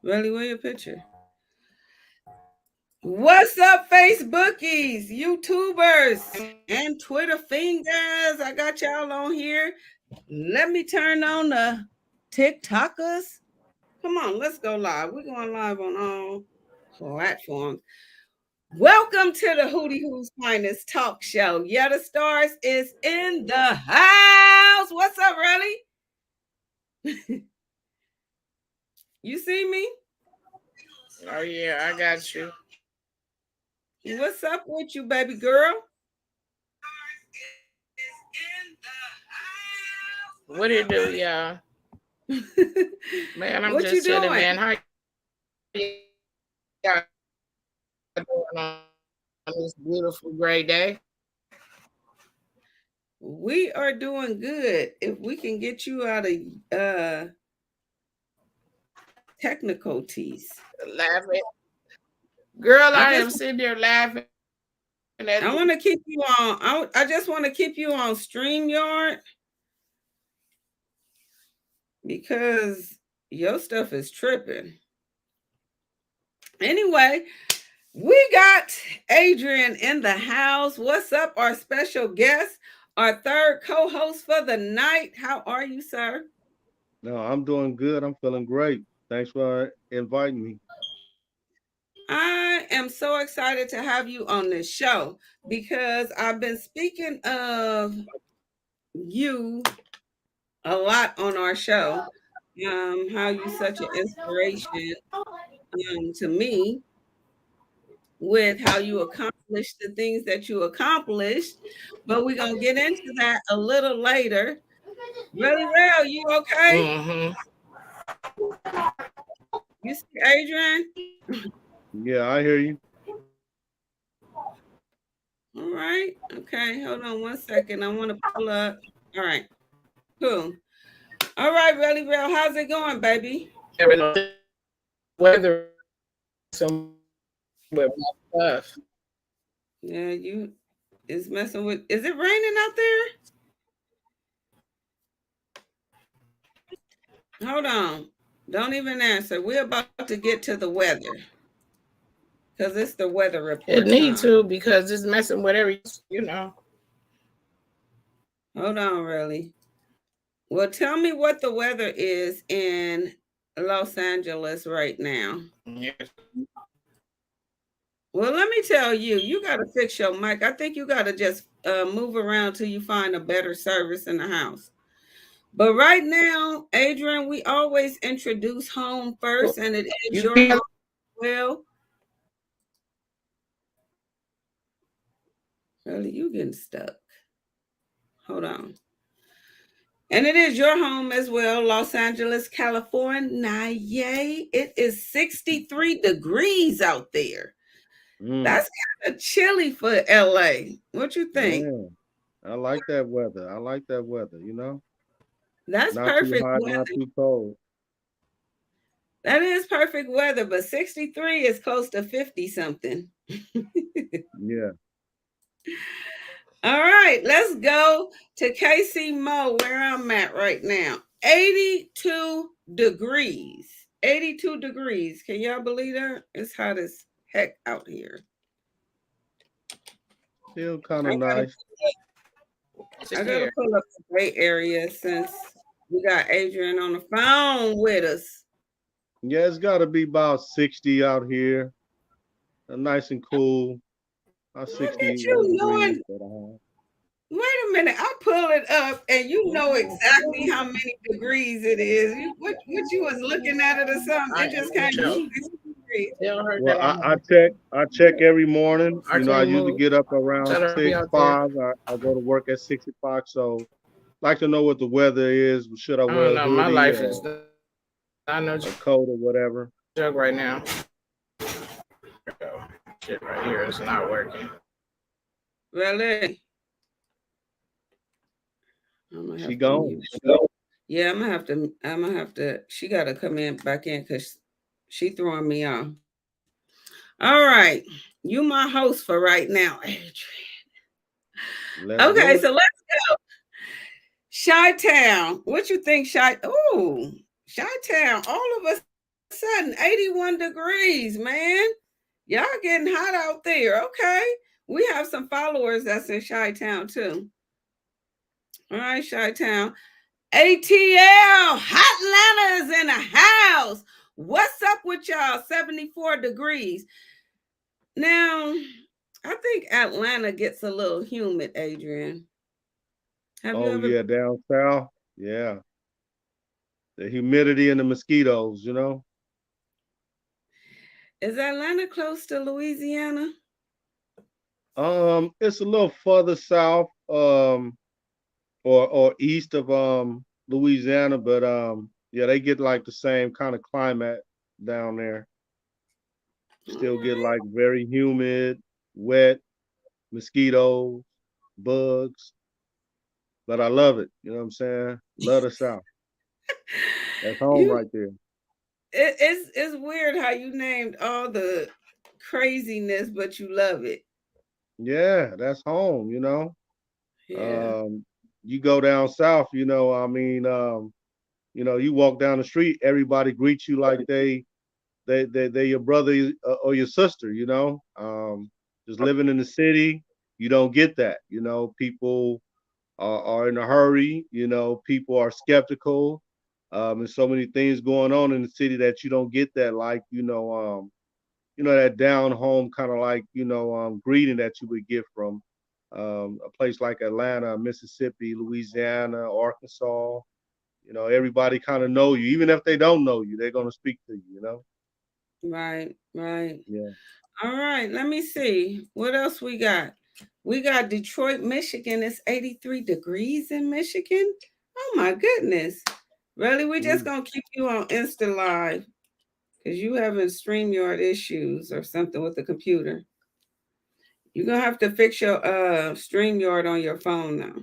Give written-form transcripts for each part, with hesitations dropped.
Really, where your picture? What's up, Facebookies, YouTubers, and Twitter fingers? I got y'all on here. Let me turn on the TikTokers. Come on, let's go live. We're going live on all platforms. Welcome to the Hootie Who's Finest Talk Show. Yeah, the stars is in the house. What's up, Relly? You see me? Oh yeah, I got you. What's up with you, baby girl? What it do, y'all? Man, I'm What you just chilling, doing? man. How y'all doing on this beautiful gray day? We are doing good. If we can get you out of technical tease. Laughing. Girl, I I just am sitting there laughing at I the want to keep you on. I just want to keep you on StreamYard because your stuff is tripping. Anyway, we got Adrian in the house. What's up, our special guest, our third co-host for the night? How are you, sir? No, I'm doing good. I'm feeling great. Thanks for inviting me. I am so excited to have you on this show because I've been speaking of you a lot on our show. How you such an inspiration to me with how you accomplished the things that you accomplished. But we're gonna get into that a little later. Really well, you okay? mm-hmm. You see Adrian? Yeah, I hear you. All right. Okay, hold on one second. I want to pull up. All right, cool. All right, really well. How's it going, baby? Weather some with my stuff. Yeah, you is messing with. Is it raining out there? Hold on. Don't even answer. We're about to get to the weather because it's the weather It report need time. to because it's messing with every. Hold on, really. Well, tell me what the weather is in Los Angeles right now. Yes. Well, let me tell you, you got to fix your mic. I think you got to just move around till you find a better service in the house. But right now, Adrian, we always introduce home first, and it is You your can home. Well, really, you getting stuck. Hold on. And it is your home as well, Los Angeles, California. Yay. It is 63 degrees out there. Mm, That's kind of chilly for LA. What you think? man, I like that weather. I like that weather, That's Not too perfect hot, not weather. too cold. That is perfect weather, but 63 is close to 50 something. Yeah. All right, let's go to KC Mo, where I'm at right now. 82 degrees. 82 degrees. Can y'all believe that? It's hot as heck out here. Still kind I of gotta, nice. I sit gotta here. pull up the Bay Area since we got Adrian on the phone with us. Yeah, it's got to be about 60 out here. Nice and cool. About Look 60 at you degrees knowing. at home. Wait a minute, I pull it up and you know exactly how many degrees it is. What you was looking at it or something? I It am just a came to joke. 60 degrees. Tell her Well, that I check every morning. I I can't usually move. get up around Tell her I'll be six out there. five. I go to work at 6 o'clock. So like to know what the weather is. Should I I wear don't a know. My hoodie life or is I know a coat or whatever? joke right now. Shit right here is not working. Really? I'm gonna She have to gone. mute. Yeah, I'm gonna have to she gotta come in back in because she throwing me off. All right. You my host for right now, Adrian. Let's Okay, do it. so let's Chi Town. What you think, Chi? Oh, Chi Town. All of a sudden sudden 81 degrees, man. Y'all getting hot out there. Okay. We have some followers that's in Chi-Town too. All right, Chi-Town. ATL, Hot Atlanta's in the house. What's up with y'all? 74 degrees. Now, I think Atlanta gets a little humid, Adrian. Have you Oh ever, yeah, down south. Yeah. The humidity and the mosquitoes, you know. is Atlanta close to Louisiana? It's a little further south, or east of Louisiana, but yeah, they get like the same kind of climate down there. All Still get right. like very humid, wet, mosquitoes, bugs, but I love it. You know what I'm saying? Love the South. That's home You right there. it's weird how you named all the craziness, but you love it. Yeah, that's home, you know. Yeah. Um, you go down south, you know, I mean, you walk down the street, everybody greets you like they your brother or your sister, you know. Just living in the city, you don't get that. You know, people are in a hurry. You know, people are skeptical. And so many things going on in the city that you don't get that, like that down home kind of like greeting that you would get from a place like Atlanta, Mississippi, Louisiana, Arkansas. You know, everybody kind of know you, even if they don't know you, they're gonna speak to you. You know. Right, right. Yeah. All right, let me see. What else we got? We got Detroit, Michigan. It's 83 degrees in Michigan. Oh my goodness. Really? We just Mm. gonna keep you on Insta Live because you having StreamYard issues or something with the computer. You're gonna have to fix your StreamYard on your phone now.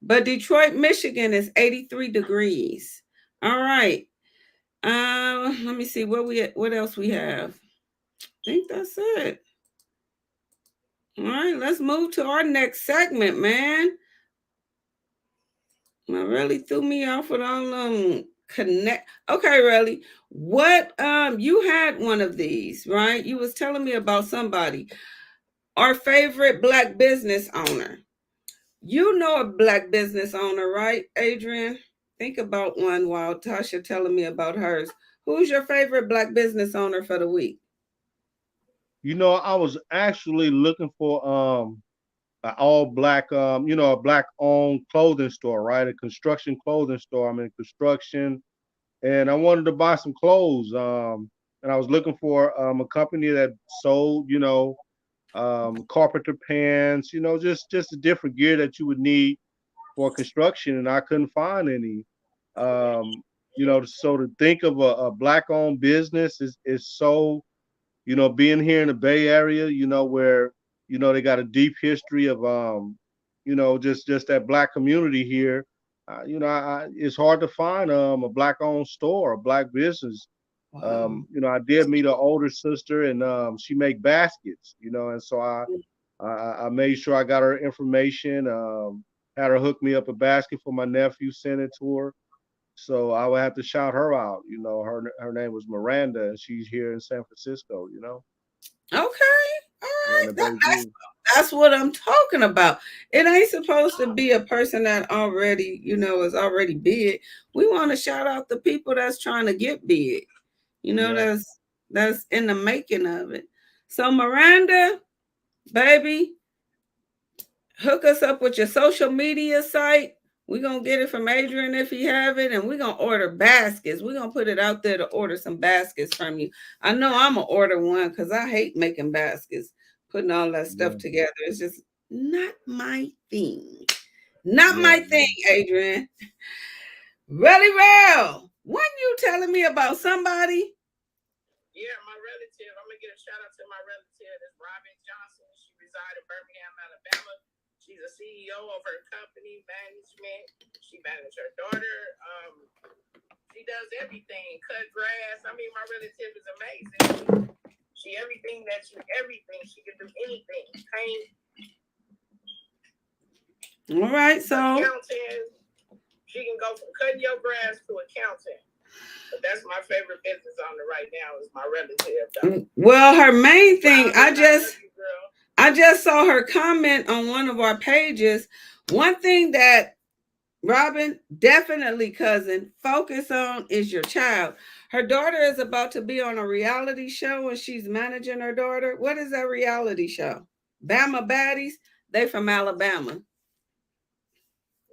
But Detroit, Michigan is 83 degrees. All right. Let me see what else we have. I think that's it. All right, let's move to our next segment, man. Well, really threw me off with all connect. Okay, really. What you had one of these, right? You was telling me about somebody. Our favorite black business owner. You know a black business owner, right, Adrian? Think about one while Tasha telling me about hers. Who's your favorite black business owner for the week? You know, I was actually looking for an all black a black owned clothing store, right? A construction clothing store. I'm in construction and I wanted to buy some clothes. And I was looking for a company that sold, carpenter pants, just the different gear that you would need for construction, and I couldn't find any. So to think of a black owned business is so, being here in the Bay Area, where, they got a deep history of, just that black community here. It's hard to find a black owned store, a black business. Wow. I did meet an older sister, and she make baskets, and so I made sure I got her information. Had her hook me up a basket for my nephew, sent it to her. So I would have to shout her out. Her name was Miranda, and she's here in San Francisco. Okay. All Yeah, in right. the That, Bay that's View. that's what I'm talking about. It ain't supposed to be a person that already, is already big. We want to shout out the people that's trying to get big. Yeah. That's in the making of it. So Miranda, baby, hook us up with your social media site. We're gonna get it from Adrian if he have it, and we're gonna order baskets. We're gonna put it out there to order some baskets from you. I know I'm gonna order one because I hate making baskets, putting all that stuff Yeah. together. It's just not my thing. Not Yeah. my thing, Adrian. Really well. When you telling me about somebody? Yeah, my relative. I'm gonna get a shout out to my relative. That's Robin Johnson. She resides in Birmingham, Alabama. She's a CEO of her company management. She manages her daughter. She does everything. Cut grass. I mean, my relative is amazing. She everything. She can do anything. Paint. All right, so Accounting. She can go from cutting your grass to accounting. But that's my favorite business owner right now is my relative, though. Well, her main thing, Robin, I love you, girl. I just saw her comment on one of our pages. One thing that Robin, definitely cousin, focus on is your child. Her daughter is about to be on a reality show and she's managing her daughter. What is that reality show? Bama Baddies. They from Alabama.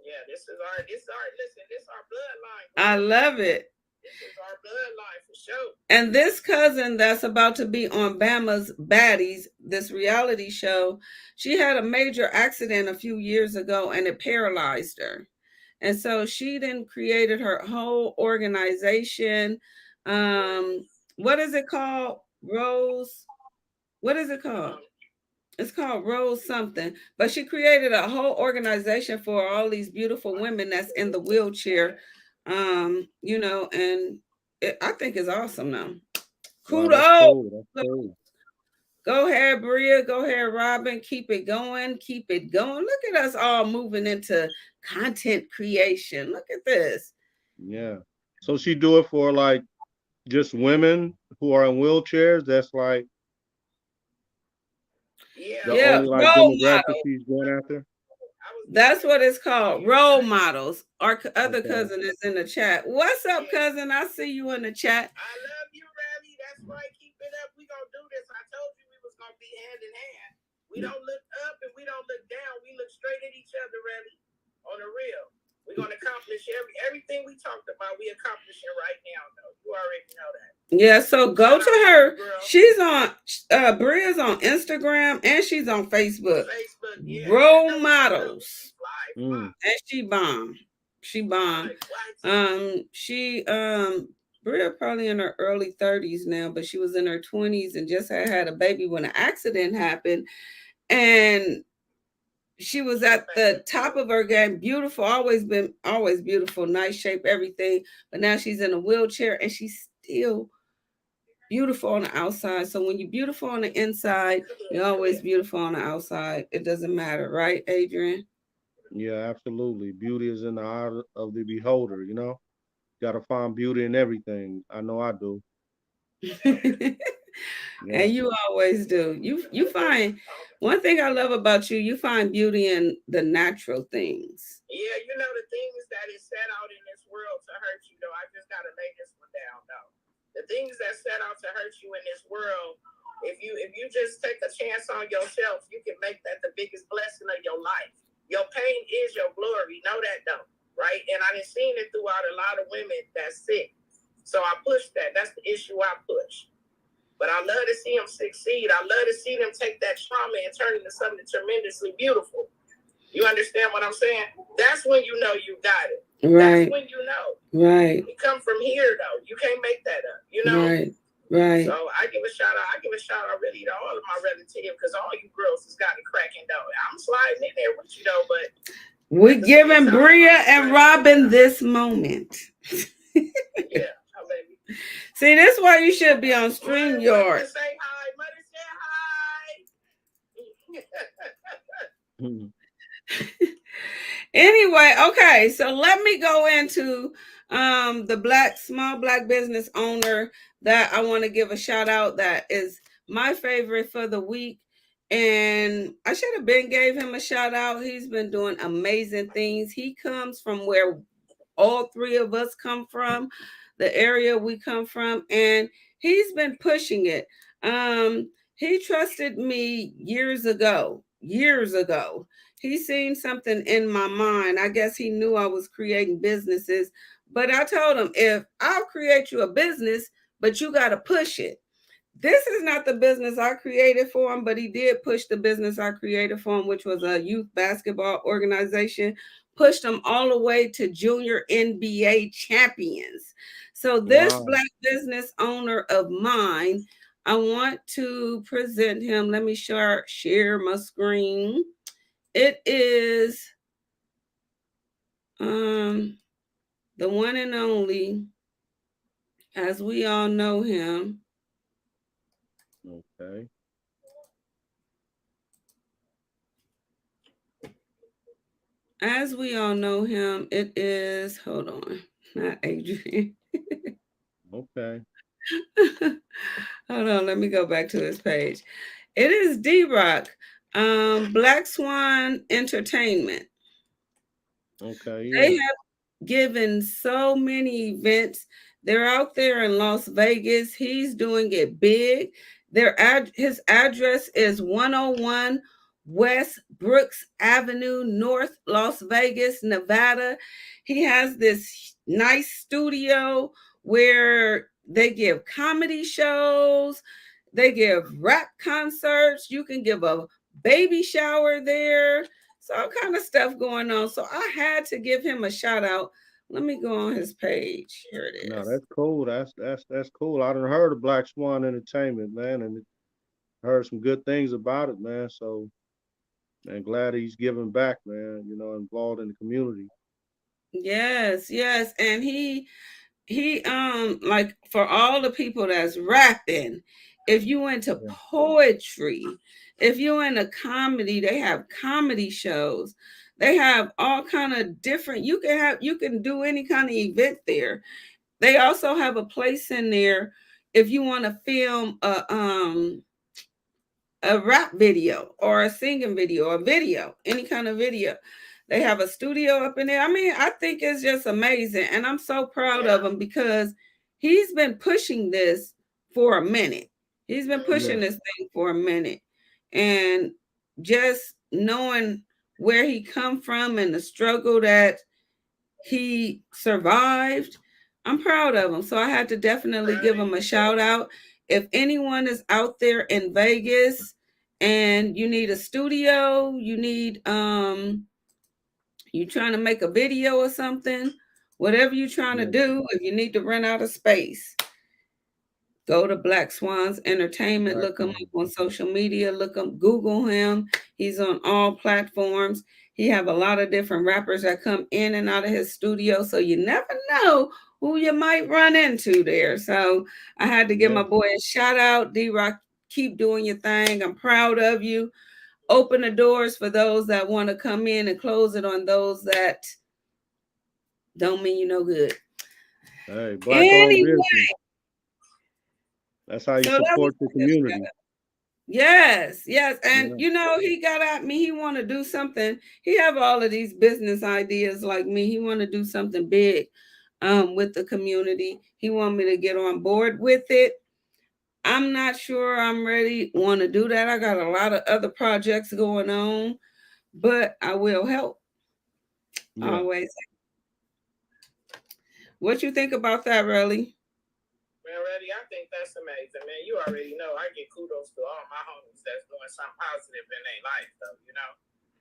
Yeah, this is our listen, this is our bloodline. I love it. This is our bloodline for sure. And this cousin that's about to be on Bama's Baddies, this reality show, she had a major accident a few years ago and it paralyzed her. And so she then created her whole organization. What is it called? Rose. What is it called? It's called Rose something. But she created a whole organization for all these beautiful women that's in the wheelchair. And I think it's awesome now. Wow, Kudos. that's cool. That's cool. Go ahead, Bria. Go ahead, Robin. Keep it going. Keep it going. Look at us all moving into content creation. Look at this. Yeah. So she do it for like just women who are in wheelchairs. That's like the Yeah, only like role demographic models. she's going after. That's what it's called. Role models. Our other Okay. cousin is in the chat. What's up, cousin? I see you in the chat. I love you, Rally. That's right. Keep it up. We gonna do this. I told you we was gonna be hand in hand. We don't look up and we don't look down. We look straight at each other, Rally. On the real. We're gonna accomplish everything we talked about. We accomplishing right now, though. You already know that. Yeah, so go to her. She's on Bria's on Instagram and she's on Facebook. Yeah. Role models. Mm. And she bomb. She bomb. Bria probably in her early 30s now, but she was in her 20s and just had a baby when an accident happened. And she was at the top of her game, beautiful, always beautiful, nice shape, everything. But now she's in a wheelchair and she's still beautiful on the outside. So when you're beautiful on the inside, you're always beautiful on the outside. It doesn't matter, right, Adrian? Yeah, absolutely. Beauty is in the eye of the beholder, you know? Gotta find beauty in everything. I know I do. Yeah. And you always do. You find one thing I love about you, you find beauty in the natural things. Yeah, you know the things that is set out in this world to hurt you, though. I just gotta lay this one down, though. The things that set out to hurt you in this world, if you just take a chance on yourself, you can make that the biggest blessing of your life. Your pain is your glory. Know that, though, right? And I done seen it throughout a lot of women that's sick. So I push that. That's the issue I push. But I love to see them succeed. I love to see them take that trauma and turn it into something tremendously beautiful. You understand what I'm saying? That's when you know you got it. Right. That's when you know. Right. It come from here, though. You can't make that up. You know? Right. Right. So I give a shout out really to all of my relatives because all you girls has got it cracking, though. I'm sliding in there with you, though, but we're giving Bria and Robin this moment. Yeah. See, this is why you should be on StreamYard. Mother say hi. Mother say hi. Anyway, okay, so let me go into the small black business owner that I want to give a shout out that is my favorite for the week. And I should have gave him a shout out. He's been doing amazing things. He comes from where all three of us come from, the area we come from, and he's been pushing it. He trusted me years ago. He seen something in my mind. I guess he knew I was creating businesses, but I told him, if I'll create you a business, but you got to push it. This is not the business I created for him, but he did push the business I created for him, which was a youth basketball organization, pushed them all the way to junior NBA champions. So this black business owner of mine, I want to present him. Let me share my screen. It is the one and only, as we all know him. Okay. As we all know him, it is, hold on, not Adrian. Okay. Hold on, let me go back to his page. It is D-Rock, Black Swan Entertainment. Okay. They Yeah. have given so many events. They're out there in Las Vegas. He's doing it big. His address is 101 West Brooks Avenue, North Las Vegas, Nevada. He has this nice studio where they give comedy shows, they give rap concerts. You can give a baby shower there. So all kind of stuff going on. So I had to give him a shout out. Let me go on his page. Here it No, is. that's cool. That's cool. I done heard of Black Swan Entertainment, man, and heard some good things about it, man. So, man, glad he's giving back, man. You know, involved in the community. Yes, yes. And he like for all the people that's rapping, if you into Yeah. poetry, if you into comedy, they have comedy shows. They have all kind of different, you can do any kind of event there. They also have a place in there if you want to film a rap video or a singing video, a video, any kind of video. They have a studio up in there. I mean, I think it's just amazing. And I'm so proud of him because he's been pushing this for a minute. He's been Yeah. pushing this thing for a minute. And just knowing where he come from and the struggle that he survived. I'm proud of him. So I had to definitely give him a shout out. If anyone is out there in Vegas and you need a studio, you trying to make a video or something, whatever you're trying to Yeah. do, if you need to rent out a space, go to Black Swans Entertainment. Black Look him Swan. up on social media. Look him, Google him. He's on all platforms. He have a lot of different rappers that come in and out of his studio, so you never know who you might run into there. So I had to give Yeah. my boy a shout out. D-Rock, keep doing your thing. I'm proud of you. Open the doors for those that want to come in and close it on those that don't mean you no good. Hey, black owned Anyway, business. That's how you so that was support the my community. yes, yes. And Yeah. he got at me. He want to do something. He have all of these business ideas like me. He want to do something big with the community. He want me to get on board with it. I'm not sure I'm ready want to do that. I got a lot of other projects going on, but I will help Yeah. always. What you think about that, Relly? Man, Reddy, I think that's amazing, man. You already know I get kudos to all my homies that's doing something positive in their life, though, you know?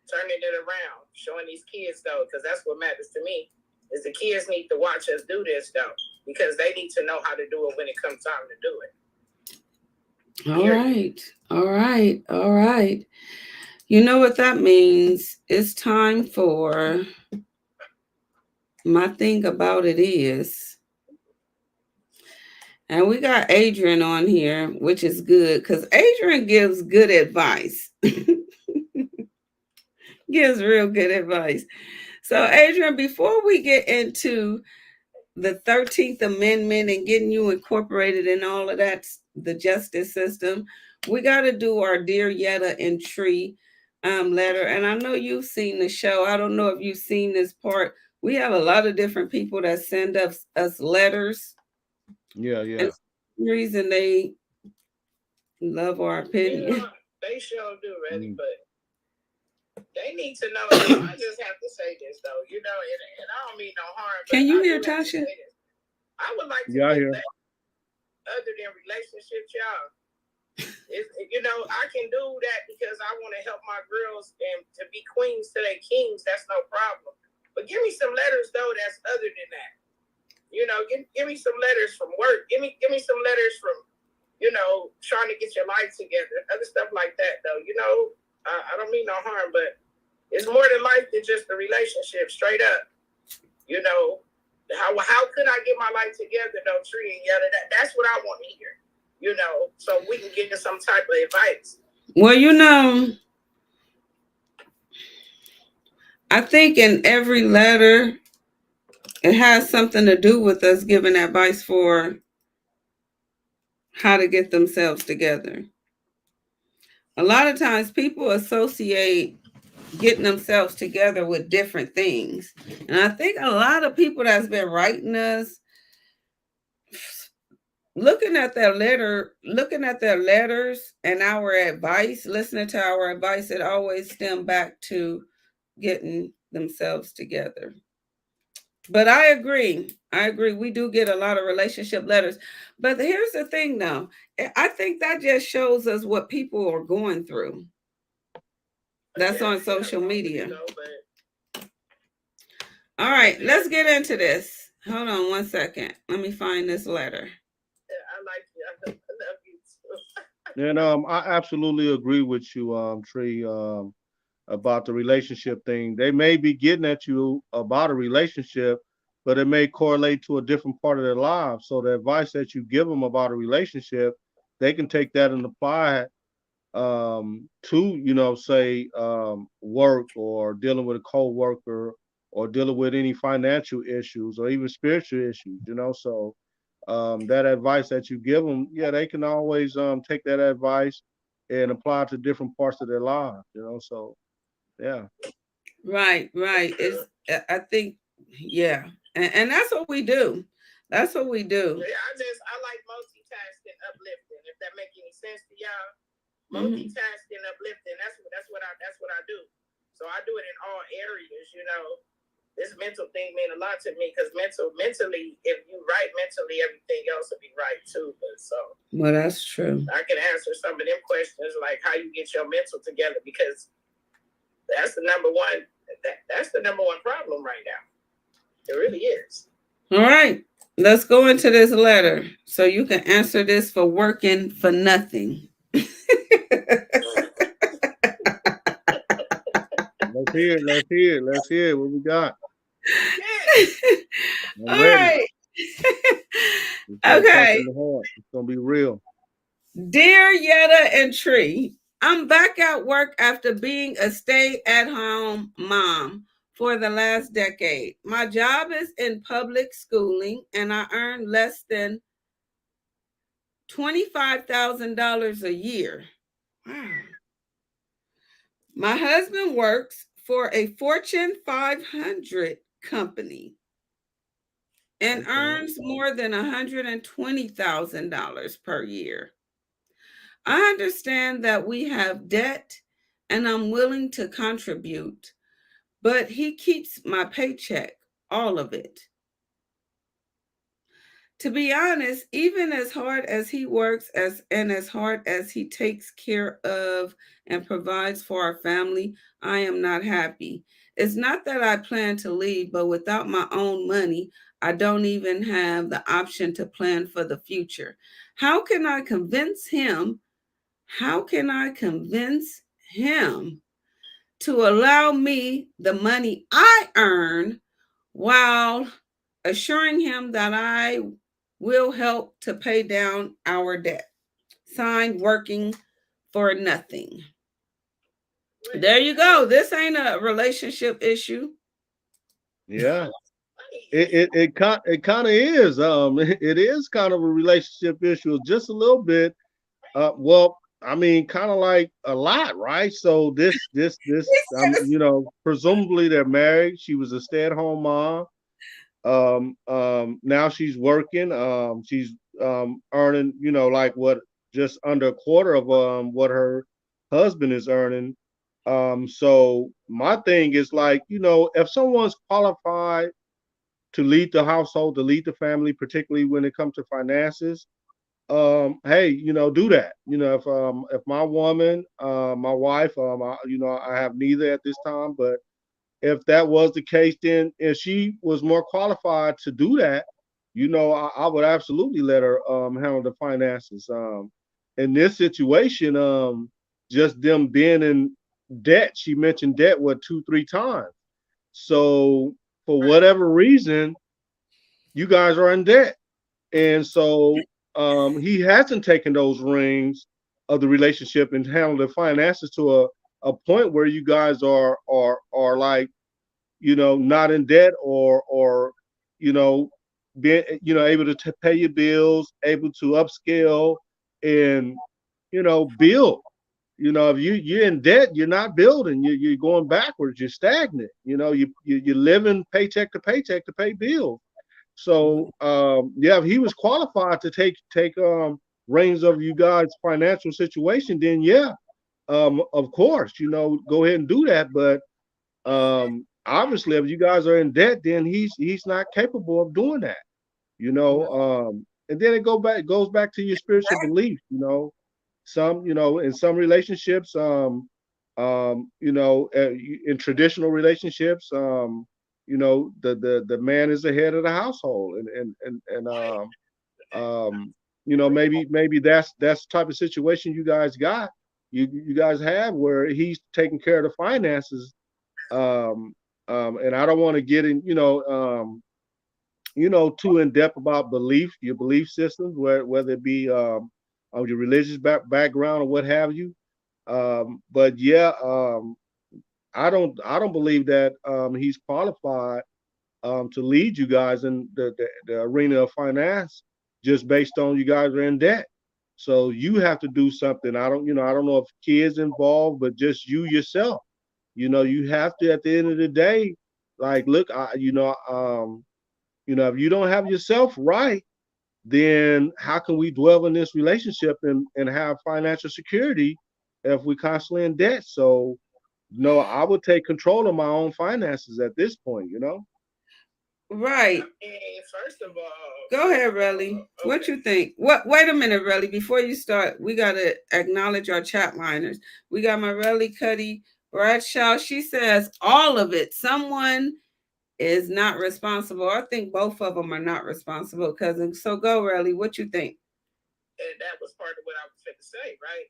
Turning it around, showing these kids, though, because that's what matters to me, is the kids need to watch us do this, though, because they need to know how to do it when it comes time to do it. All right. All right. All right. You know what that means? It's time for my thing about it is, and we got Adrian on here, which is good because Adrian gives good advice. Gives real good advice. So, Adrian, before we get into the 13th Amendment and getting you incorporated in all of that, the justice system, we got to do our Dear Yetta and Tree letter. And I know you've seen the show. I don't know if you've seen this part. We have a lot of different people that send us letters, Yeah. and Yeah. for some reason they love our You opinion. know, they sure do, Reddy, Mm. but they need to know, though. I just have to say this, though, you know, and I don't mean no harm, but Can you I hear do have to Tasha? say this. I would like to Yeah. I think hear. that other than relationships, y'all, you know, I can do that because I want to help my girls and to be queens to their kings. That's no problem. But give me some letters though. That's other than that. You know, give me some letters from work. Give me some letters from, you know, trying to get your life together. Other stuff like that though. You know, I don't mean no harm, but it's more than life than just a relationship. Straight up. You know, how could I get my life together though, Tree and Yetta? That's what I want to hear. You know, so we can get some type of advice. Well, I think in every letter, it has something to do with us giving advice for how to get themselves together. A lot of times people associate getting themselves together with different things. And I think a lot of people that's been writing us, looking at their letters and our advice, listening to our advice, it always stemmed back to getting themselves together. But I agree. I agree. We do get a lot of relationship letters. But here's the thing though. I think that just shows us what people are going through. That's on social media. All right, let's get into this. Hold on one second. Let me find this letter. I like you. I love you too. And I absolutely agree with you, Tree, about the relationship thing. They may be getting at you about a relationship, but it may correlate to a different part of their lives. So the advice that you give them about a relationship, they can take that and apply it to, say work or dealing with a co-worker or dealing with any financial issues or even spiritual issues. So that advice that you give them, yeah, they can always take that advice and apply it to different parts of their lives. So yeah. Right, right. I think, yeah, and that's what we do. That's what we do. Yeah, I like multitasking, uplifting. If that make any sense to y'all, Mm-hmm. multitasking, uplifting. That's what I do. So I do it in all areas. This mental thing mean a lot to me because mentally, if you right mentally, everything else will be right too. But so, well, that's true. I can answer some of them questions like how you get your mental together because that's the number one. That's the number one problem right now. It really is. All right, let's go into this letter so you can answer this for working for nothing. Let's hear it. Let's hear it. Let's hear it. What we got? I'm All ready. right. It's gonna talk Okay. from the heart. It's gonna be real. Dear Yetta and Tree, I'm back at work after being a stay-at-home mom for the last decade. My job is in public schooling and I earn less than $25,000 a year. Wow. My husband works for a Fortune 500 company and earns more than $120,000 per year. I understand that we have debt and I'm willing to contribute, but he keeps my paycheck, all of it. To be honest, even as hard as he works and as hard as he takes care of and provides for our family, I am not happy. It's not that I plan to leave, but without my own money, I don't even have the option to plan for the future. How can I convince him? How can I convince him to allow me the money I earn while assuring him that I will help to pay down our debt? Signed, working for nothing. There you go. This ain't a relationship issue. Yeah. It kind of is. It is kind of a relationship issue, just a little bit. Well, I mean, kind of like a lot, right? So this, presumably they're married. She was a stay-at-home mom. Now she's working. She's earning, like what, just under a quarter of what her husband is earning. So my thing is like, if someone's qualified to lead the household, to lead the family, particularly when it comes to finances, hey, do that. If my woman, my wife, I have neither at this time, but if that was the case, then if she was more qualified to do that, I would absolutely let her handle the finances. In this situation, just them being in debt, she mentioned debt what 2-3 times. So for whatever reason, you guys are in debt. And so he hasn't taken those rings of the relationship and handled the finances to a point where you guys are like, not in debt or you know, being able to pay your bills, able to upscale and build. If you're in debt, you're not building. You're going backwards. You're stagnant. You're living paycheck to pay bills. So yeah, if he was qualified to take reins of you guys' financial situation, then yeah, of course, go ahead and do that. But obviously, if you guys are in debt, then he's not capable of doing that. And then goes back to your spiritual belief. Some in some relationships, in traditional relationships, the man is the head of the household, maybe that's the type of situation you guys got. You guys have where he's taking care of the finances. um and I don't want to get in too in depth about your belief systems, whether it be your religious background or what have you. But yeah, I don't believe that he's qualified to lead you guys in the arena of finance just based on you guys are in debt. So you have to do something. I don't know if kids involved, but just you yourself. You have to, at the end of the day, like, look, if you don't have yourself right, then how can we dwell in this relationship and have financial security if we're constantly in debt? So, no, I would take control of my own finances at this point. Right. First of all, go ahead, Relly. Okay. What you think? Wait a minute, Relly. Before you start, we gotta acknowledge our chat liners. We got my Relly Cuddy Bradshaw. She says all of it. Someone is not responsible. I think both of them are not responsible, cousin. So go, Relly. What you think? And that was part of what I was going to say, right?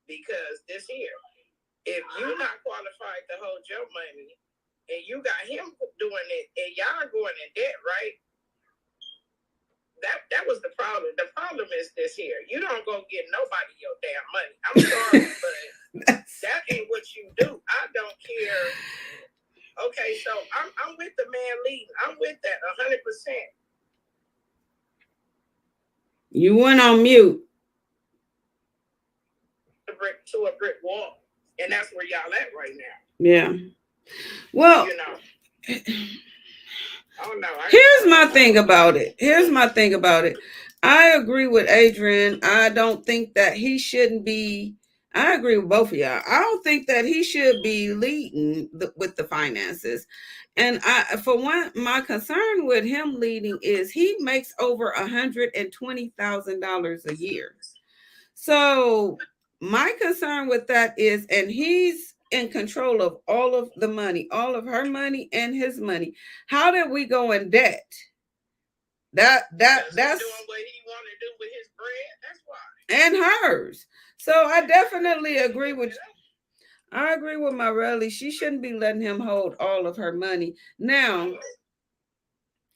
Because this here, if you're not qualified to hold your money and you got him doing it and y'all are going in debt, right? That was the problem. The problem is this here. You don't go get nobody your damn money. I'm sorry, but that ain't what you do. I don't care. Okay, so I'm with the man leading. I'm with that 100%. You went on mute. To a brick wall, and that's where y'all at right now. Yeah. Well, oh no. Here's my thing about it. I agree with Adrian. I don't think that he shouldn't be. I agree with both of y'all. I don't think that he should be leading with the finances. And for one, my concern with him leading is he makes over $120,000 a year. So my concern with that is, and he's in control of all of the money, all of her money and his money. How did we go in debt? That's doing what he want to do with his bread. That's why. And hers. So I definitely agree with. I agree with my Relly. She shouldn't be letting him hold all of her money. Now,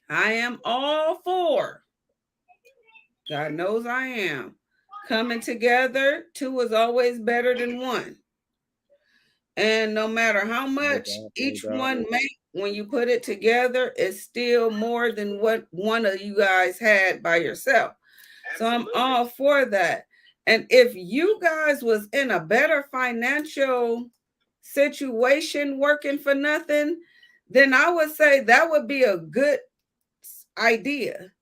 I am all for. God knows I am. Coming together, two is always better than one. And no matter how much each one makes, when you put it together, it's still more than what one of you guys had by yourself. Absolutely. So I'm all for that. And if you guys was in a better financial situation working for nothing, then I would say that would be a good idea.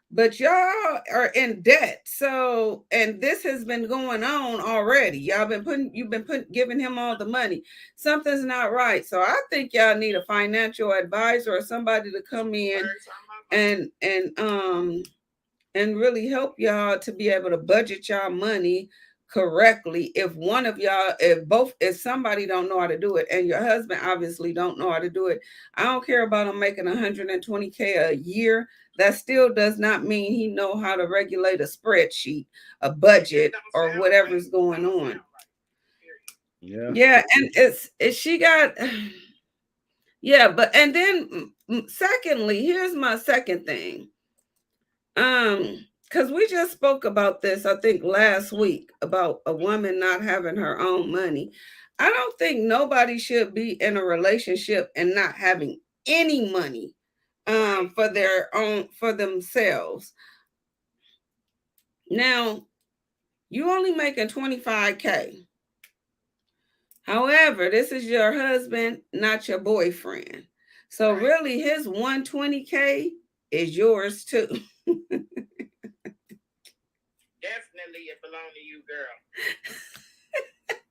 But y'all are in debt. So, and this has been going on already. You've been giving him all the money. Something's not right. So I think y'all need a financial advisor or somebody to come in and really help y'all to be able to budget y'all money correctly. If one of y'all, if somebody don't know how to do it, and your husband obviously don't know how to do it, I don't care about him making $120K a year. That still does not mean he know how to regulate a spreadsheet, a budget, or whatever's going on. Yeah, and she got. Yeah, but and then secondly, here's my second thing. Because we just spoke about this, I think last week, about a woman not having her own money. I don't think nobody should be in a relationship and not having any money for their own, for themselves. Now, you only making 25K. However, this is your husband, not your boyfriend. So really his 120K is yours too. Definitely it belong to you, girl.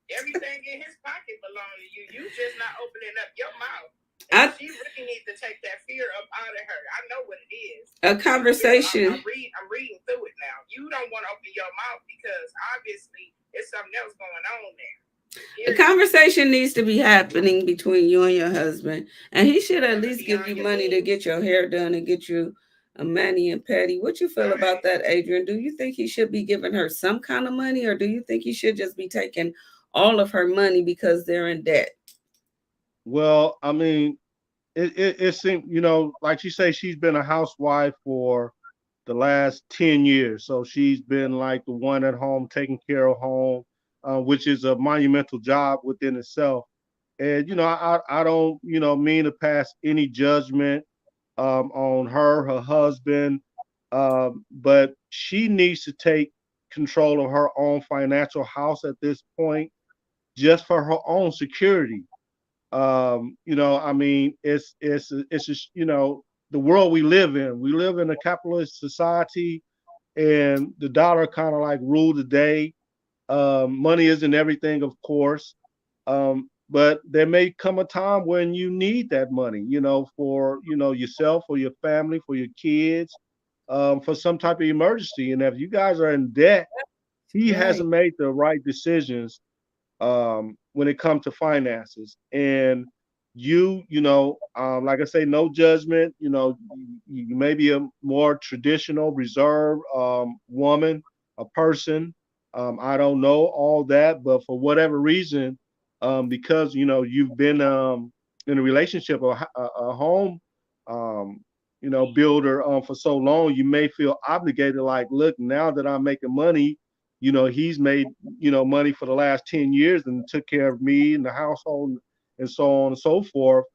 Everything in his pocket belong to you. You just not opening up your mouth. And she really needs to take that fear up out of her. I know what it is. A conversation. I'm reading through it now. You don't want to open your mouth because obviously there's something else going on there. A conversation needs to be happening between you and your husband, and he should at least give you money to get your hair done and get you a mani and pedi. What you feel about that, Adrian? Do you think he should be giving her some kind of money, or do you think he should just be taking all of her money because they're in debt? Well, I mean, it seems, like you say, she's been a housewife for the last 10 years. So she's been like the one at home taking care of home, which is a monumental job within itself. And, I don't, mean to pass any judgment on her husband, but she needs to take control of her own financial house at this point, just for her own security. I mean, it's just, the world we live in. We live in a capitalist society, and the dollar kind of like rule the day. Money isn't everything, of course, but there may come a time when you need that money, for yourself, for your family, for your kids, for some type of emergency. And if you guys are in debt, he hasn't made the right decisions when it comes to finances. And like I say, no judgment. You may be a more traditional, reserved woman, a person. I don't know all that, but for whatever reason, because you've been in a relationship, a home, um, builder for so long, you may feel obligated. Like, look, now that I'm making money, he's made, money for the last 10 years and took care of me and the household and so on and so forth.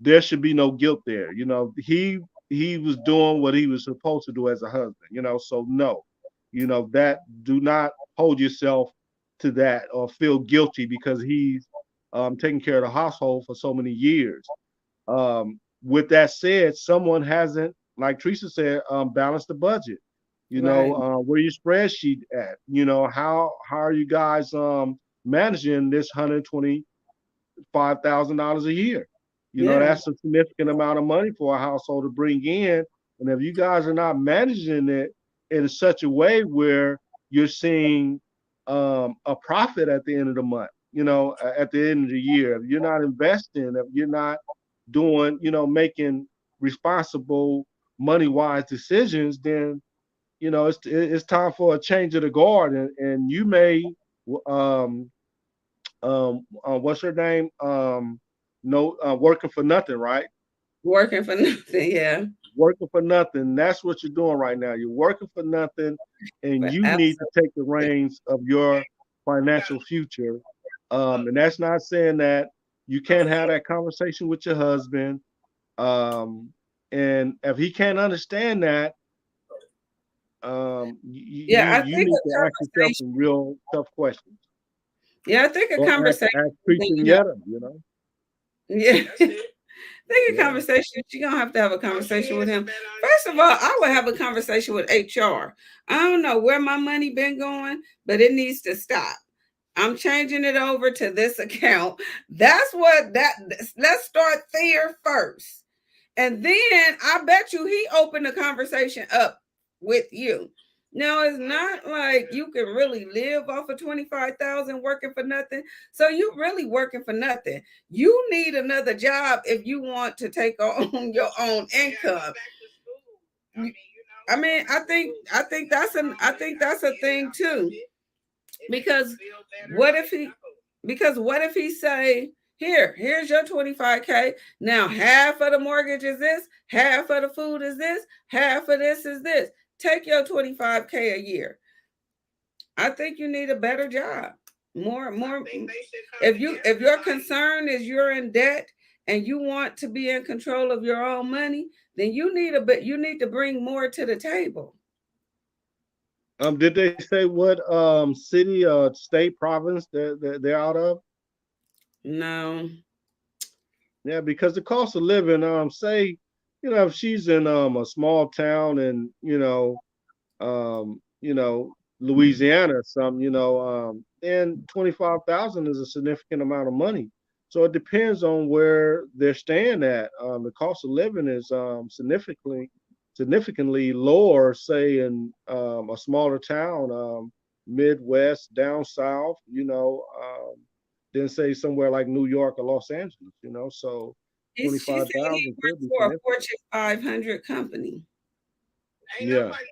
There should be no guilt there. He was doing what he was supposed to do as a husband, so no, that do not hold yourself to that or feel guilty because he's taking care of the household for so many years. With that said, someone hasn't, like Teresa said, balanced the budget. Where your spreadsheet at? How are you guys managing this $125,000 a year? That's a significant amount of money for a household to bring in. And if you guys are not managing it in such a way where you're seeing a profit at the end of the month, at the end of the year, if you're not investing, if you're not doing, making responsible money wise decisions, then it's time for a change of the guard, and you may what's her name, no, working for nothing, right? Working for nothing, yeah. Working for nothing. That's what you're doing right now. You're working for nothing, and But you need to take the reins of your financial future. And that's not saying that you can't have that conversation with your husband. And if he can't understand that, I you think need a to ask yourself some real tough questions. Yeah, I think a Or conversation. ask preaching Yetta, Yeah. That's it. Think a conversation. You're gonna have to have a conversation with him. First of all, I would have a conversation with HR. I don't know where my money been going, but it needs to stop. I'm changing it over to this account. That's what that. Let's start there first, and then I bet you he opened the conversation up with you. Now it's not like you can really live off of 25,000 working for nothing. So you really working for nothing. You need another job if you want to take on your own income. I think that's a thing too. Because what if he what if he say, here's your 25K. Now half of the mortgage is this, half of the food is this, half of this is this. Take your 25K a year. I think you need a better job. More if your concern is you're in debt and you want to be in control of your own money, then you need to bring more to the table. Did they say what city, state, province they're out of? No. Yeah, because the cost of living, say, if she's in a small town and you know, Louisiana or something, then 25,000 is a significant amount of money. So it depends on where they're staying at. The cost of living is significantly lower, say in a smaller town, Midwest, down south, than say somewhere like New York or Los Angeles. So She said he 25,000 could works be for a significant. Fortune 500 company. Ain't Yeah. nobody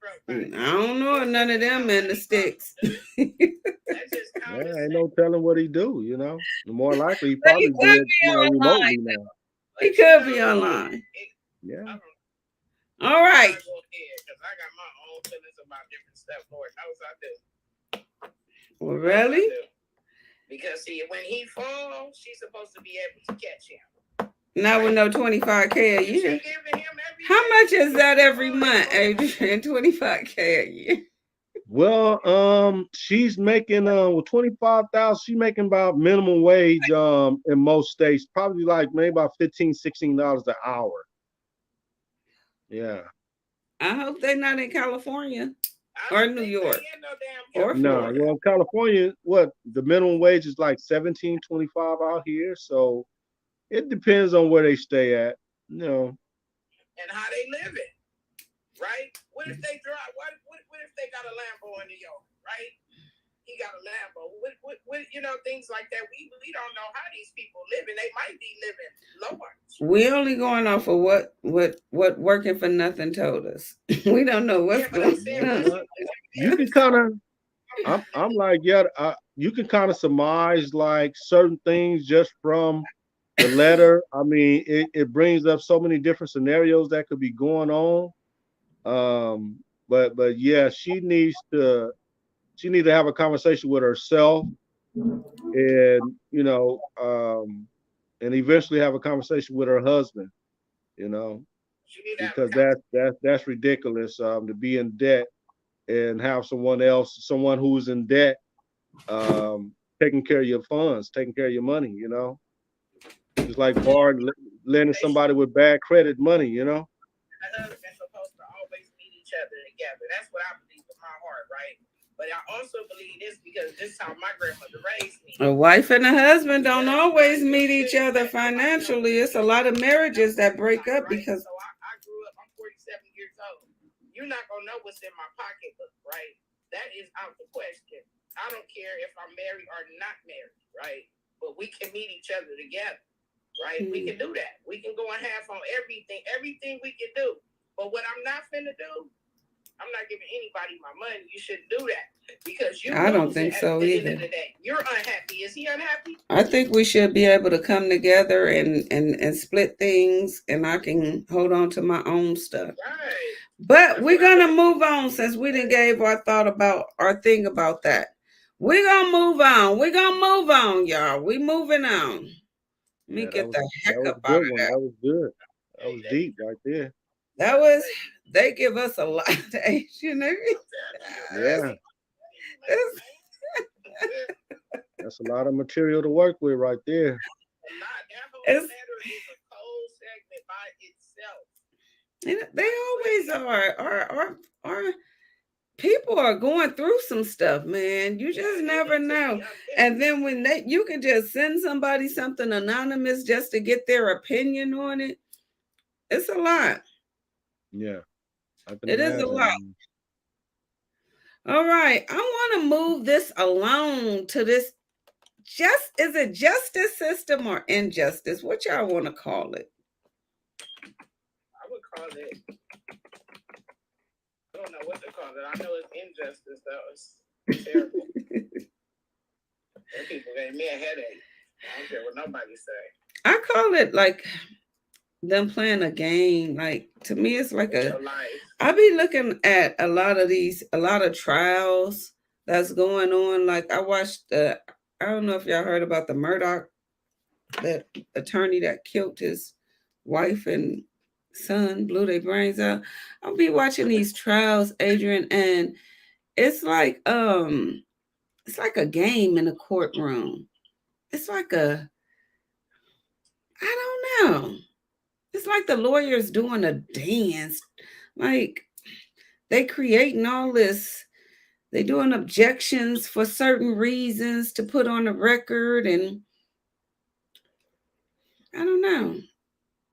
broke by I don't know none of them in the sticks. That's just Yeah, common ain't sense. no telling what he do. The more likely he But he probably could do it, be online. remotely now. He But could be online. Yeah. All right. Because I got my own feelings about different stuff. Lord knows I do. Well, really? Because see, when he falls, she's supposed to be able to catch him. Not with no 25K a year. How much is that every month, Adrian? 25K a year. Well, she's making with 25,000, she's making about minimum wage in most states, probably like maybe about $15-$16 an hour. Yeah. I hope they're not in California or New York or No, Florida. well, California, what the minimum wage is like 17.25 out here. So it depends on where they stay at. And how they live it, right? What if they drive? What if they got a Lambo in New York, right? He got a Lambo. What things like that. We don't know how these people live, and they might be living lower. We only going off of what working for nothing told us. We don't know what's going on. You can kind of, I'm like, yeah, you can kind of surmise like certain things just from the letter. I mean, it brings up so many different scenarios that could be going on. But yeah, she needs to have a conversation with herself, and and eventually have a conversation with her husband. You know, because that's ridiculous. To be in debt and have someone who's in debt, taking care of your funds, taking care of your money. It's like borrowing, lending somebody with bad credit money. The husband's supposed to always meet each other together. That's what I believe in my heart, right? But I also believe this because this is how my grandmother raised me. A wife and a husband don't always meet each other financially. It's a lot of marriages that break up because. So I grew up. I'm 47 years old. You're not gonna know what's in my pocketbook, right? That is out the question. I don't care if I'm married or not married, right? But we can meet each other together, right? We can do that. We can go and have on everything we can do. But what I'm not finna do, I'm not giving anybody my money. You shouldn't do that because you. I don't think so either. End of the day. You're unhappy. Is he unhappy? I think we should be able to come together and split things, and I can hold on to my own stuff. Right. But we're gonna move on since we didn't gave our thought about our thing about that. We're gonna move on. We're gonna move on, y'all. We moving on. Let me get the heck up out of that. That was good. That was deep right there. They give us a lot of Asian. Yeah. That's a lot of material to work with right there. That whole letter is a cold segment by itself. They always are. Our people are going through some stuff, man. You just never know. And then when you can just send somebody something anonymous just to get their opinion on it. It's a lot. Yeah. It is a lot. All right. I want to move this along to this. Is it justice system or injustice? What y'all want to call it? I would call it. I don't know what to call it. I know it's injustice. That was terrible. People gave me a headache. I don't care what nobody say. I call it like them playing a game. Like to me, it's like I be looking at a lot of trials that's going on. Like I watched I don't know if y'all heard about the Murdoch, that attorney that killed his wife and son blew their brains out. I'll be watching these trials, Adrian, and it's like um it's like a game in a courtroom. It's like a I don't know. It's like the lawyers doing a dance. Like they creating all this. They doing objections for certain reasons to put on the record, and I don't know.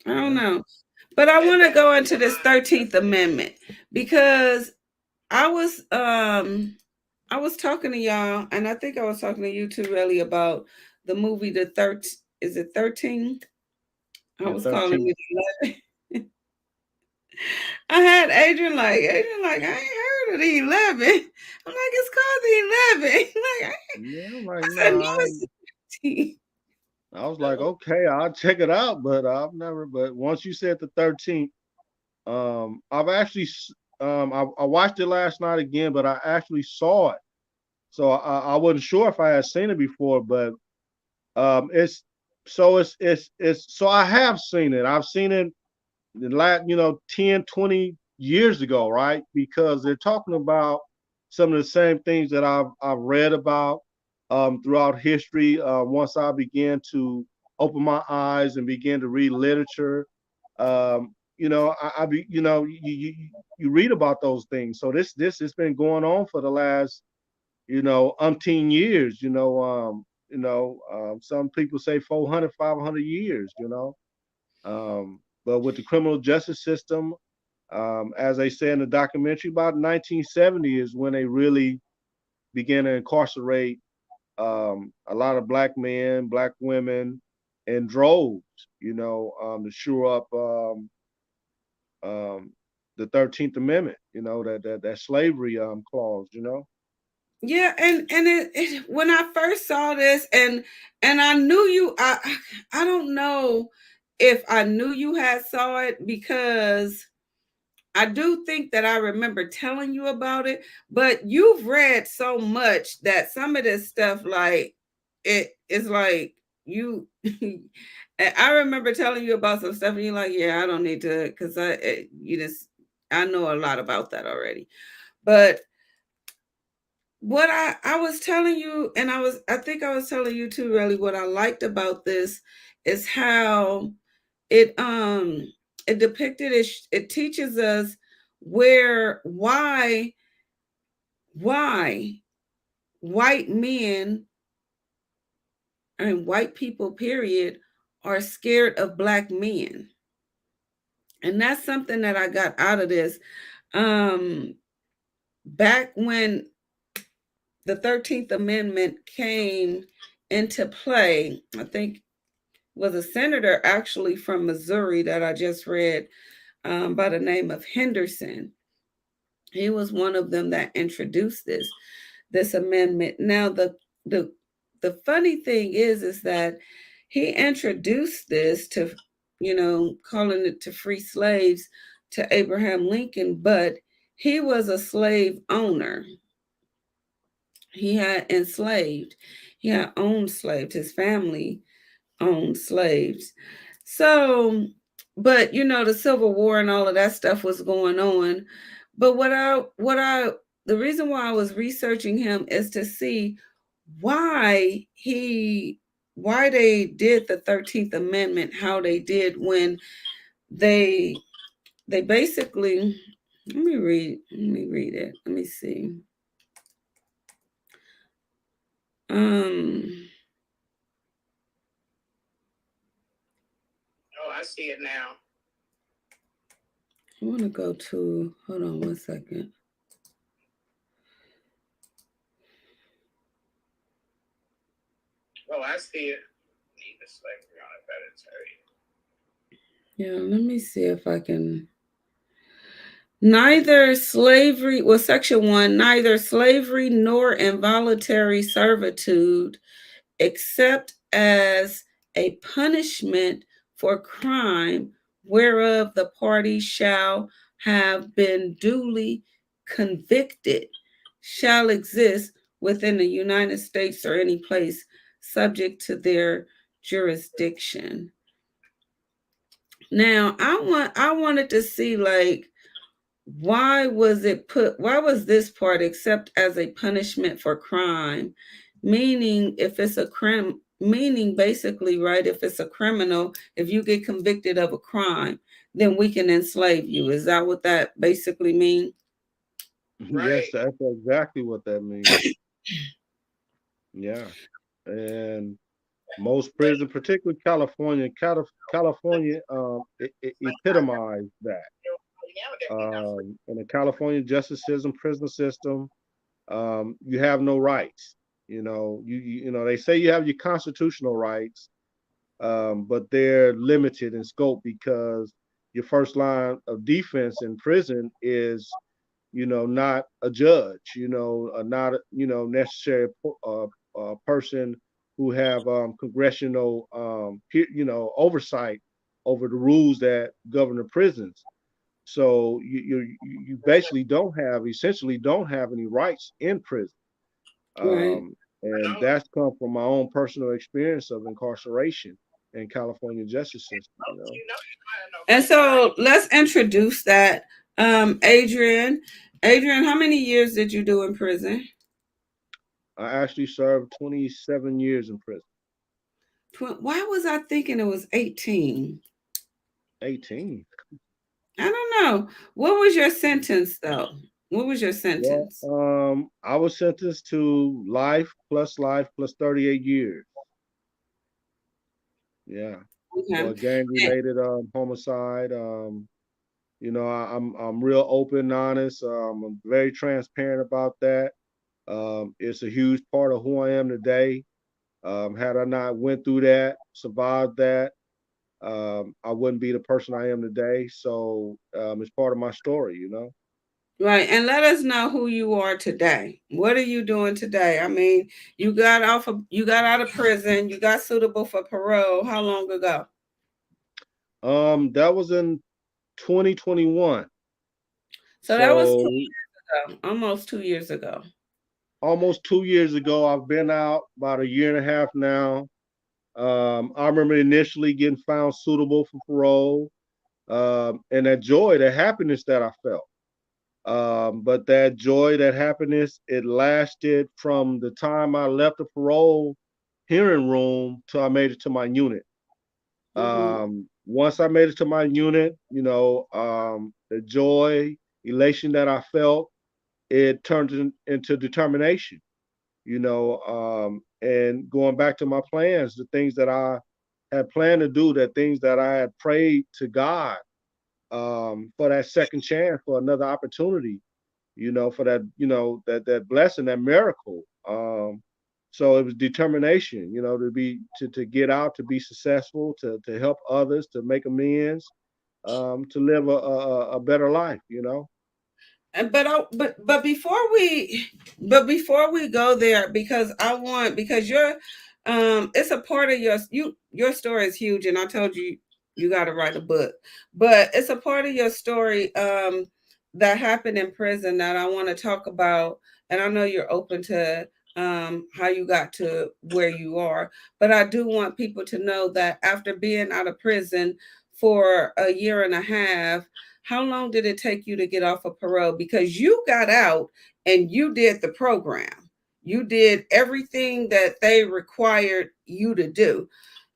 I don't Yeah. know. But I want to go into this 13th Amendment because I was um I was talking to y'all, and I think I was talking to you too, really, about the movie The Is it 13? I Yeah, was calling 13. it 11. I had Adrian like, I ain't heard of the 11. I'm like, it's called the 11. Like, Yeah, I'm like, I said, no, nah, I it's ain't. 13. I was like, okay, I'll check it out, but but once you said the 13th, I've actually, I watched it last night again, but I actually saw it. So I wasn't sure if I had seen it before, but it's so I have seen it. I've seen it the last 10, 20 years ago, right? Because they're talking about some of the same things that I've read about throughout history. Once I began to open my eyes and begin to read literature, I be you read about those things. So this has been going on for the last umpteen years. Some people say 400, 500 years. But with the criminal justice system, as they say in the documentary, about 1970 is when they really began to incarcerate a lot of black men, black women, in droves, to shore up um, the 13th Amendment, that slavery clause. Yeah, and when I first saw this, and I knew you, I don't know if I knew you had saw it because I do think that I remember telling you about it, but you've read so much that some of this stuff, like it is like you. I remember telling you about some stuff, and you're like, "Yeah, I don't need to," because you just, I know a lot about that already. But what I was telling you, and I think I was telling you too, really, what I liked about this is how it it depicted it teaches us where why white men and white people period are scared of black men. And that's something that I got out of this. um Back when the 13th Amendment came into play, I think was a senator actually from Missouri that I just read, by the name of Henderson. He was one of them that introduced this amendment. Now the the funny thing is that he introduced this to, calling it to free slaves to Abraham Lincoln, but he was a slave owner. He had enslaved. He had owned slaves. His family owned slaves. So, but the Civil War and all of that stuff was going on. But the reason why I was researching him is to see why why they did the 13th Amendment, how they did when they they basically, let me read it. Let me see. Um Oh, I see it now. I want to go to, hold on one second. Oh, I see it. Need the slavery on it, better tell you. Yeah, let me see if I can. Neither slavery, well, section 1, neither slavery nor involuntary servitude, except as a punishment for crime whereof the party shall have been duly convicted, shall exist within the United States or any place subject to their jurisdiction. Now, I wanted to see like why was this part except as a punishment for crime? Meaning if it's a crime, meaning basically, right, if it's a criminal, if you get convicted of a crime, then we can enslave you. Is that what that basically mean? Yes, Right. that's exactly what that means. Yeah. And most But prisons, particularly California, California it epitomized that. In the California justice system, prison system, you have no rights. They say you have your constitutional rights, but they're limited in scope because your first line of defense in prison is, not a judge, not, necessary person who have congressional, oversight over the rules that govern the prisons. So you basically essentially don't have any rights in prison. Right. And that's come from my own personal experience of incarceration in California justice system. And so let's introduce that. Adrian. Adrian, how many years did you do in prison? I actually served 27 years in prison. Why was I thinking it was 18? 18. I don't know. What was your sentence though? What was your Well, sentence? I was sentenced to life plus 38 years. Yeah, for Okay. a gang-related homicide. I'm real open and honest. I'm very transparent about that. It's a huge part of who I am today. Had I not went through that, survived that, I wouldn't be the person I am today. So it's part of my story. Right. And let us know who you are today. What are you doing today? I mean, you got out of prison, you got suitable for parole. How long ago? That was in 2021. So that was So almost 2 years ago. almost 2 years ago, I've been out about a year and a half now. I remember initially getting found suitable for parole, and that joy, that happiness that I felt. But that joy, that happiness, it lasted from the time I left the parole hearing room till I made it to my unit. Mm-hmm. Once I made it to my unit, the joy, elation that I felt, it turned into determination, and going back to my plans, the things that I had planned to do, the things that I had prayed to God, for that second chance, for another opportunity, for that, that blessing, that miracle. So it was determination, to get out, to be successful, to help others, to make amends, to live a better life. And but before we go there, because I want, because it's a part of your story is huge, and I told you you got to write a book, but it's a part of your story that happened in prison that I want to talk about, and I know you're open to how you got to where you are, but I do want people to know that after being out of prison for a year and a half, how long did it take you to get off of parole? Because you got out and you did the program. You did everything that they required you to do.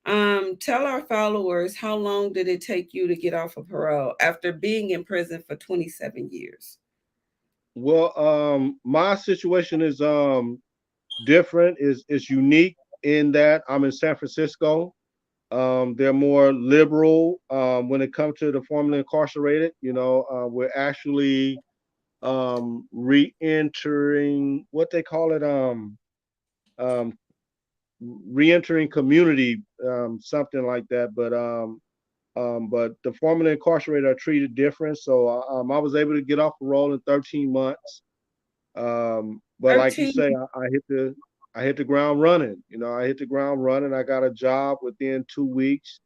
Tell our followers, how long did it take you to get off of parole after being in prison for 27 years? Well, my situation is different, is unique in that I'm in San Francisco. They're more liberal when it comes to the formerly incarcerated. We're actually re-entering what they call it, um, re-entering community, something like that. But the formerly incarcerated are treated different. So I was able to get off parole in 13 months. But like you 13. say, I hit the ground running. I hit the ground running. I got a job within 2 weeks.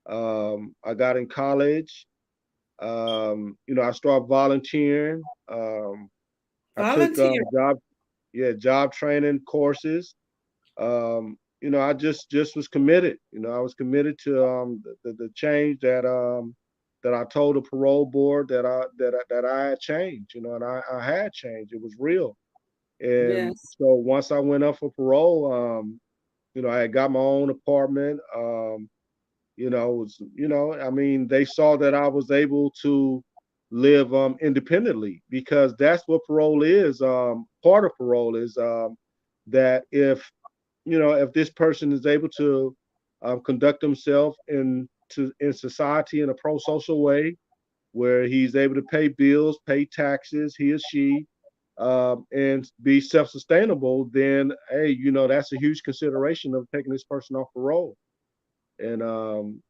I got in college. I started volunteering. I took Volunteer. job training courses. I just was committed. I was committed to the change that I told the parole board that I had changed. And I had changed. It was real. And Yes. so once I went up for parole, I had got my own apartment. I mean, they saw that I was able to live independently, because that's what parole is. Part of parole is that if this person is able to conduct himself in society in a pro-social way, where he's able to pay bills, pay taxes, he or she, and be self-sustainable, then hey, that's a huge consideration of taking this person off parole. And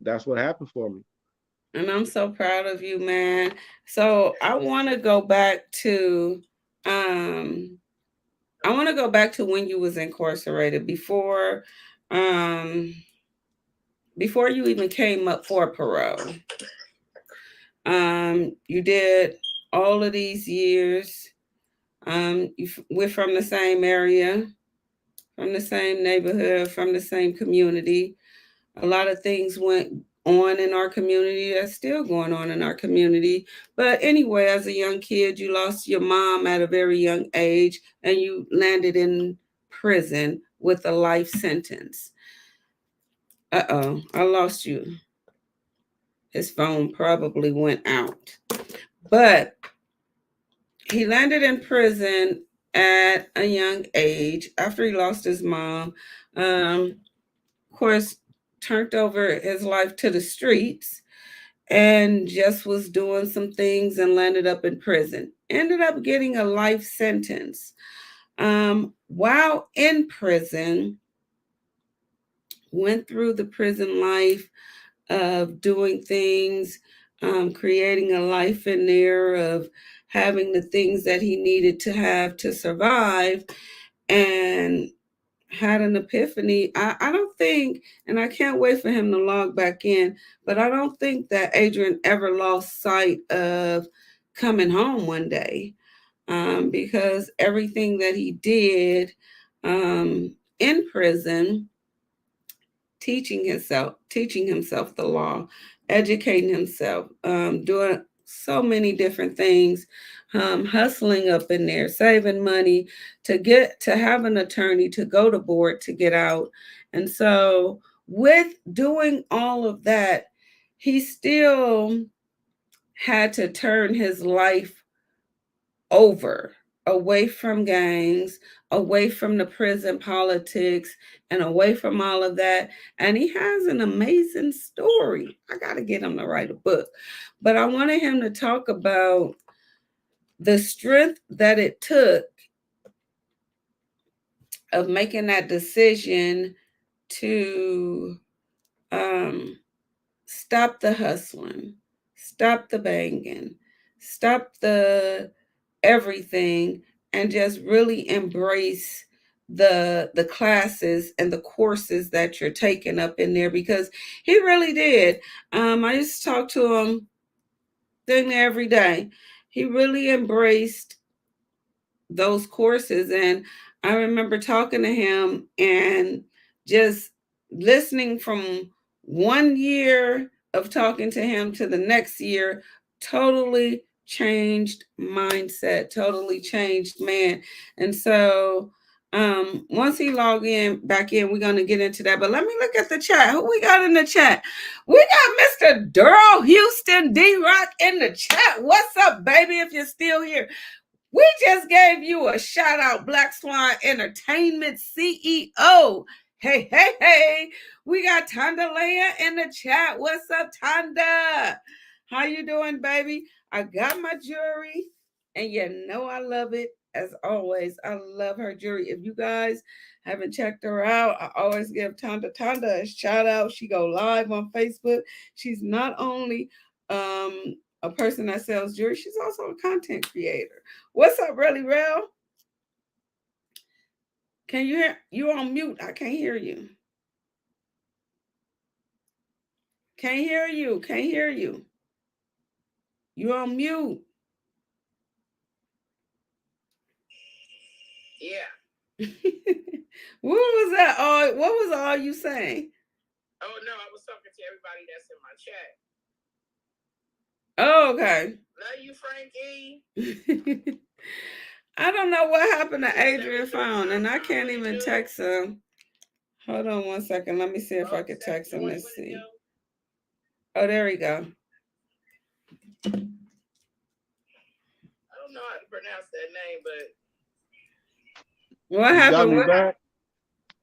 that's what happened for me. And I'm so proud of you, man. So um I want to go back to when you was incarcerated um before you even came up for parole. You did all of these years. We're from the same area, from the same neighborhood, from the same community. A lot of things went on in our community that's still going on in our community. But anyway, as a young kid, you lost your mom at a very young age and you landed in prison with a life sentence. Uh-oh, I lost you. His phone probably went out. But he landed in prison at a young age after he lost his mom. Of course, turned over his life to the streets and just was doing some things and landed up in prison. Ended up getting a life sentence. While in prison, went through the prison life of doing things, creating a life in there of having the things that he needed to have to survive, and had an epiphany. I don't think, and I can't wait for him to log back in, but I don't think that Adrian ever lost sight of coming home one day, because everything that he did in prison, teaching himself the law, educating himself, doing so many different things, hustling up in there, saving money to have an attorney, to go to board, to get out. And so with doing all of that, he still had to turn his life over, away from gangs, away from the prison politics, and away from all of that. And he has an amazing story. I got to get him to write a book. But I wanted him to talk about the strength that it took of making that decision to um, stop the hustling, stop the banging, stop the everything, and just really embrace the classes and the courses that you're taking up in there, because he really did. I used to talk to him thing every day. He really embraced those courses. And I remember talking to him and just listening from one year of talking to him to the next year, totally changed mindset, totally changed man. And so once he log in back in, we're gonna get into that. But let me look at the chat. Who we got in the chat? We got Mr. Durrell Houston D Rock in the chat. What's up, baby? If you're still here, we just gave you a shout out, Black Swan Entertainment CEO. Hey, hey, hey. We got Tonda Leia in the chat. What's up, Tonda? How you doing, baby? I got my jewelry, and you know I love it. As always, I love her jewelry. If you guys haven't checked her out, I always give Tonda a shout out. She go live on Facebook. She's not only a person that sells jewelry, she's also a content creator. What's up, really, Rel? Can you hear? You on mute? I can't hear you. Can't hear you. Can't hear you. You on mute. Yeah. What was that? All what was all you saying? Oh no, I was talking to everybody that's in my chat. Oh, okay. Love you, Frankie. I don't know what happened to Adrian phone, and I can't even 737-922. text him. Hold on one second. Let me see if I Oh, could Stephanie, text him. what Let's it see. do? Oh, there we go. I don't know how to pronounce that name, but What You got happened? me back?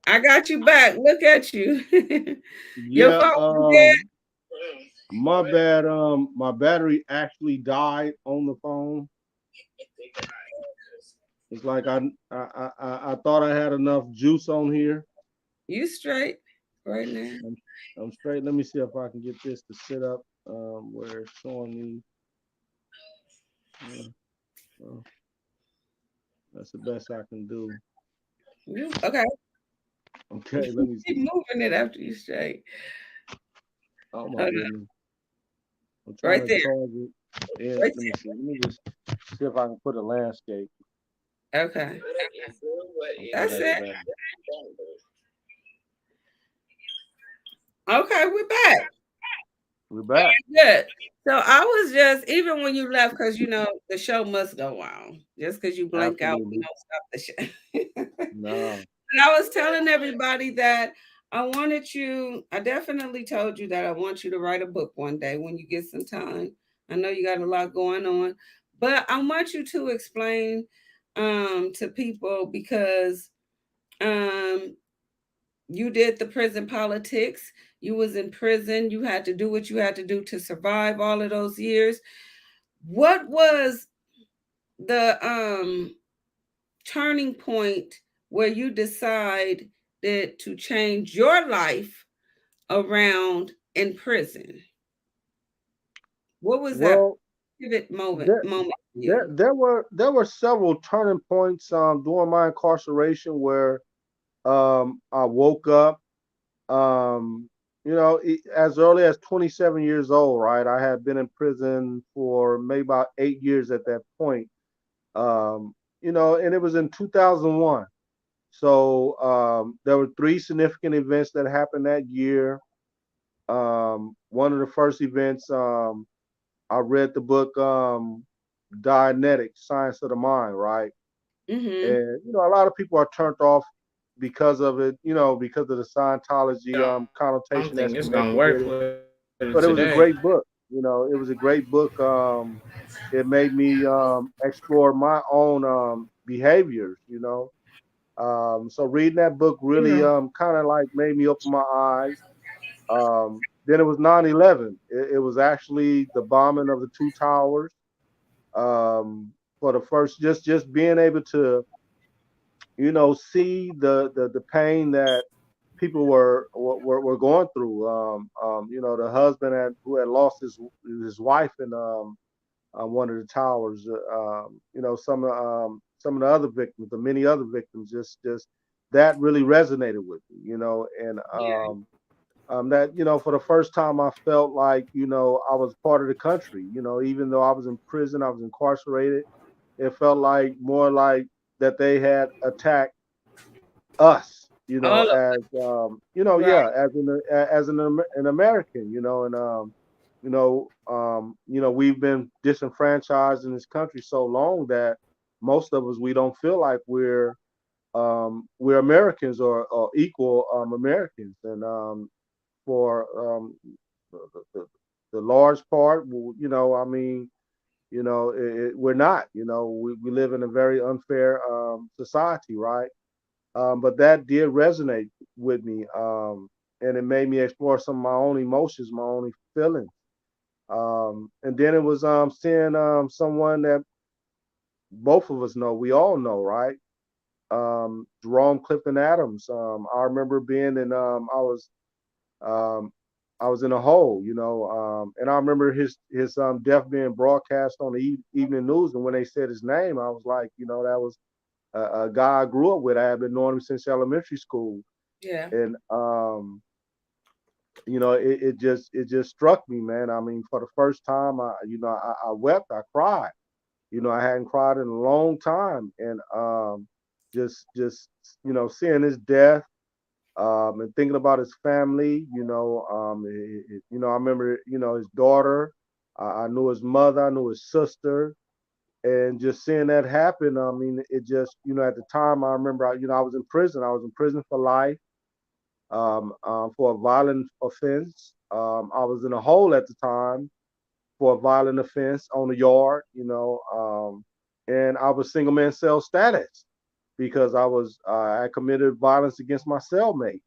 I got you back. Look at you. Your Yeah, phone was dead. my bad. My battery actually died on the phone. It's like I thought I had enough juice on here. You straight right now? I'm, I'm straight. Let me see if I can get this to sit up where it's showing me. Uh, uh, that's the best I can do. You okay? Okay, let me Keep see. moving it after you straight. Oh my Hold on. goodness. I'm trying Right to there. charge it. And Right let me see. Let me just see if I can put a landscape. there. Okay. That's Okay, it. man. Okay, we're back. We're back. Good. So I was just even when you left, because you know the show must go on. Just because you blank out, we Absolutely. don't stop the show. No. And I was telling everybody that I wanted you, I definitely told you that I want you to write a book one day when you get some time. I know you got a lot going on, but I want you to explain to people because um you did the prison politics. You was in prison. You had to do what you had to do to survive all of those years. What was the turning point where you decided to change your life around in prison? What was that Well, pivot there moment for there you? there were several turning points during my incarceration where I woke up um as early as 27 years old, right? I had been in prison for maybe about 8 years at that point. Um and it was in 2001. So there were three significant events that happened that year. One of the first events, I read the book Dianetics, Science of the Mind, right? Mm-hmm. And a lot of people are turned off because of it, because of the Scientology I don't connotation think that's it's gonna connected work with it. with it But it was today. a great book. It was a great book. It made me explore my own behaviors. So reading that book really Yeah. kind of like made me open my eyes. Then it was 9/11. It was actually the bombing of the two towers. For the first, just being able to see the pain that people were going through. The husband who had lost his wife in one of the towers. Some of the other victims, the many other victims, just that really resonated with me. And Yeah. that for the first time I felt like I was part of the country. Even though I was in prison, I was incarcerated. It felt like more like that they had attacked us, All of right. yeah, as an American, we've been disenfranchised in this country so long that most of us we don't feel like we're Americans or equal Americans, and for the, the, the large part, I mean, we're not. We live in a very unfair society, right? But that did resonate with me, and it made me explore some of my own emotions, my own feelings. And then it was seeing someone that both of us know, we all know, right? Jerome Clifton Adams. I remember being in, um, I was in a hole, and I remember his death being broadcast on the evening news. And when they said his name, I was like, that was a guy I grew up with. I had been knowing him since elementary school, Yeah. and it just struck me, man. I mean, for the first time, I wept, I cried. I hadn't cried in a long time, and just seeing his death, and thinking about his family. I remember his daughter. I knew his mother. I knew his sister, and just seeing that happen. I mean, it just at the time I remember I was in prison. I was in prison for life, for a violent offense. I was in a hole at the time for a violent offense on the yard. And I was single man cell status because I committed violence against my cellmate,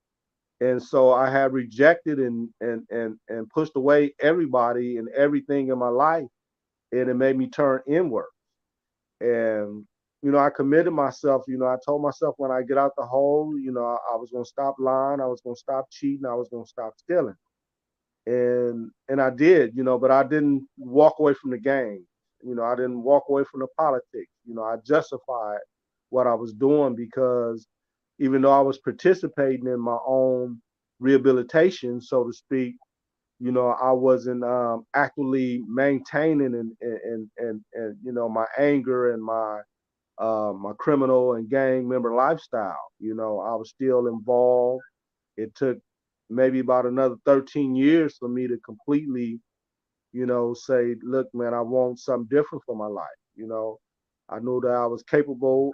and so I had rejected and pushed away everybody and everything in my life, and it made me turn inward. And I committed myself. I told myself when I get out the hole, I was gonna stop lying, I was gonna stop cheating, I was gonna stop stealing, and I did. But I didn't walk away from the game. I didn't walk away from the politics. I justified what I was doing because even though I was participating in my own rehabilitation, so to speak, I wasn't actively maintaining and my anger and my criminal and gang member lifestyle. I was still involved. It took maybe about another 13 years for me to completely, say, look, man, I want something different for my life. I knew that I was capable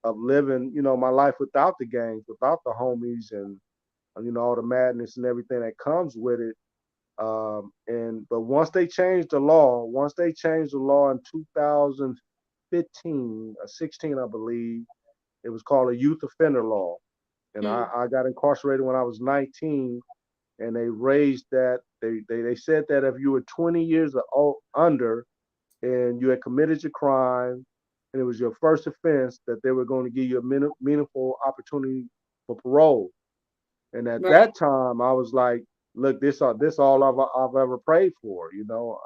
of living, my life without the gangs, without the homies, and all the madness and everything that comes with it. And but once they changed the law in 2015 or 16, I believe, it was called a youth offender law. And Mm. I got incarcerated when I was 19, and they raised that. They said that if you were 20 years or under and you had committed your crime and it was your first offense, that they were going to give you a meaningful opportunity for parole. And at Right. that time, I was like, look, this all I've ever prayed for. Now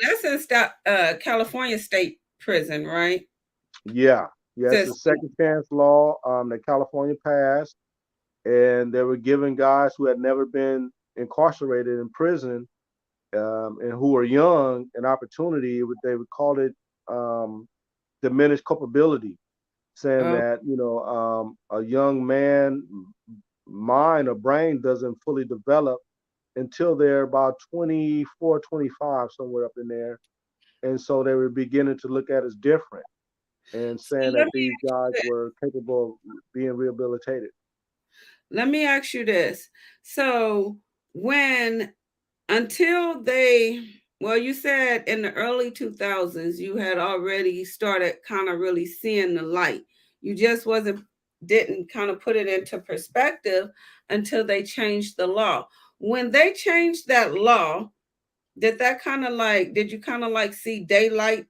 that's in California State Prison, right? Yeah, yeah, it's a System. second chance law that California passed, and they were giving guys who had never been incarcerated in prison, and who were young an opportunity. They would call it diminished culpability, saying Oh, that a young man mind or brain doesn't fully develop until they're about 24, 25, somewhere up in there. And so they were beginning to look at us different and so saying let that me these guys were capable of being rehabilitated. let me ask you this. So when until they well, you said in the early 2000s you had already started kind of really seeing the light. You just wasn't didn't kind of put it into perspective until they changed the law. When they changed that law, did you kind of like see daylight?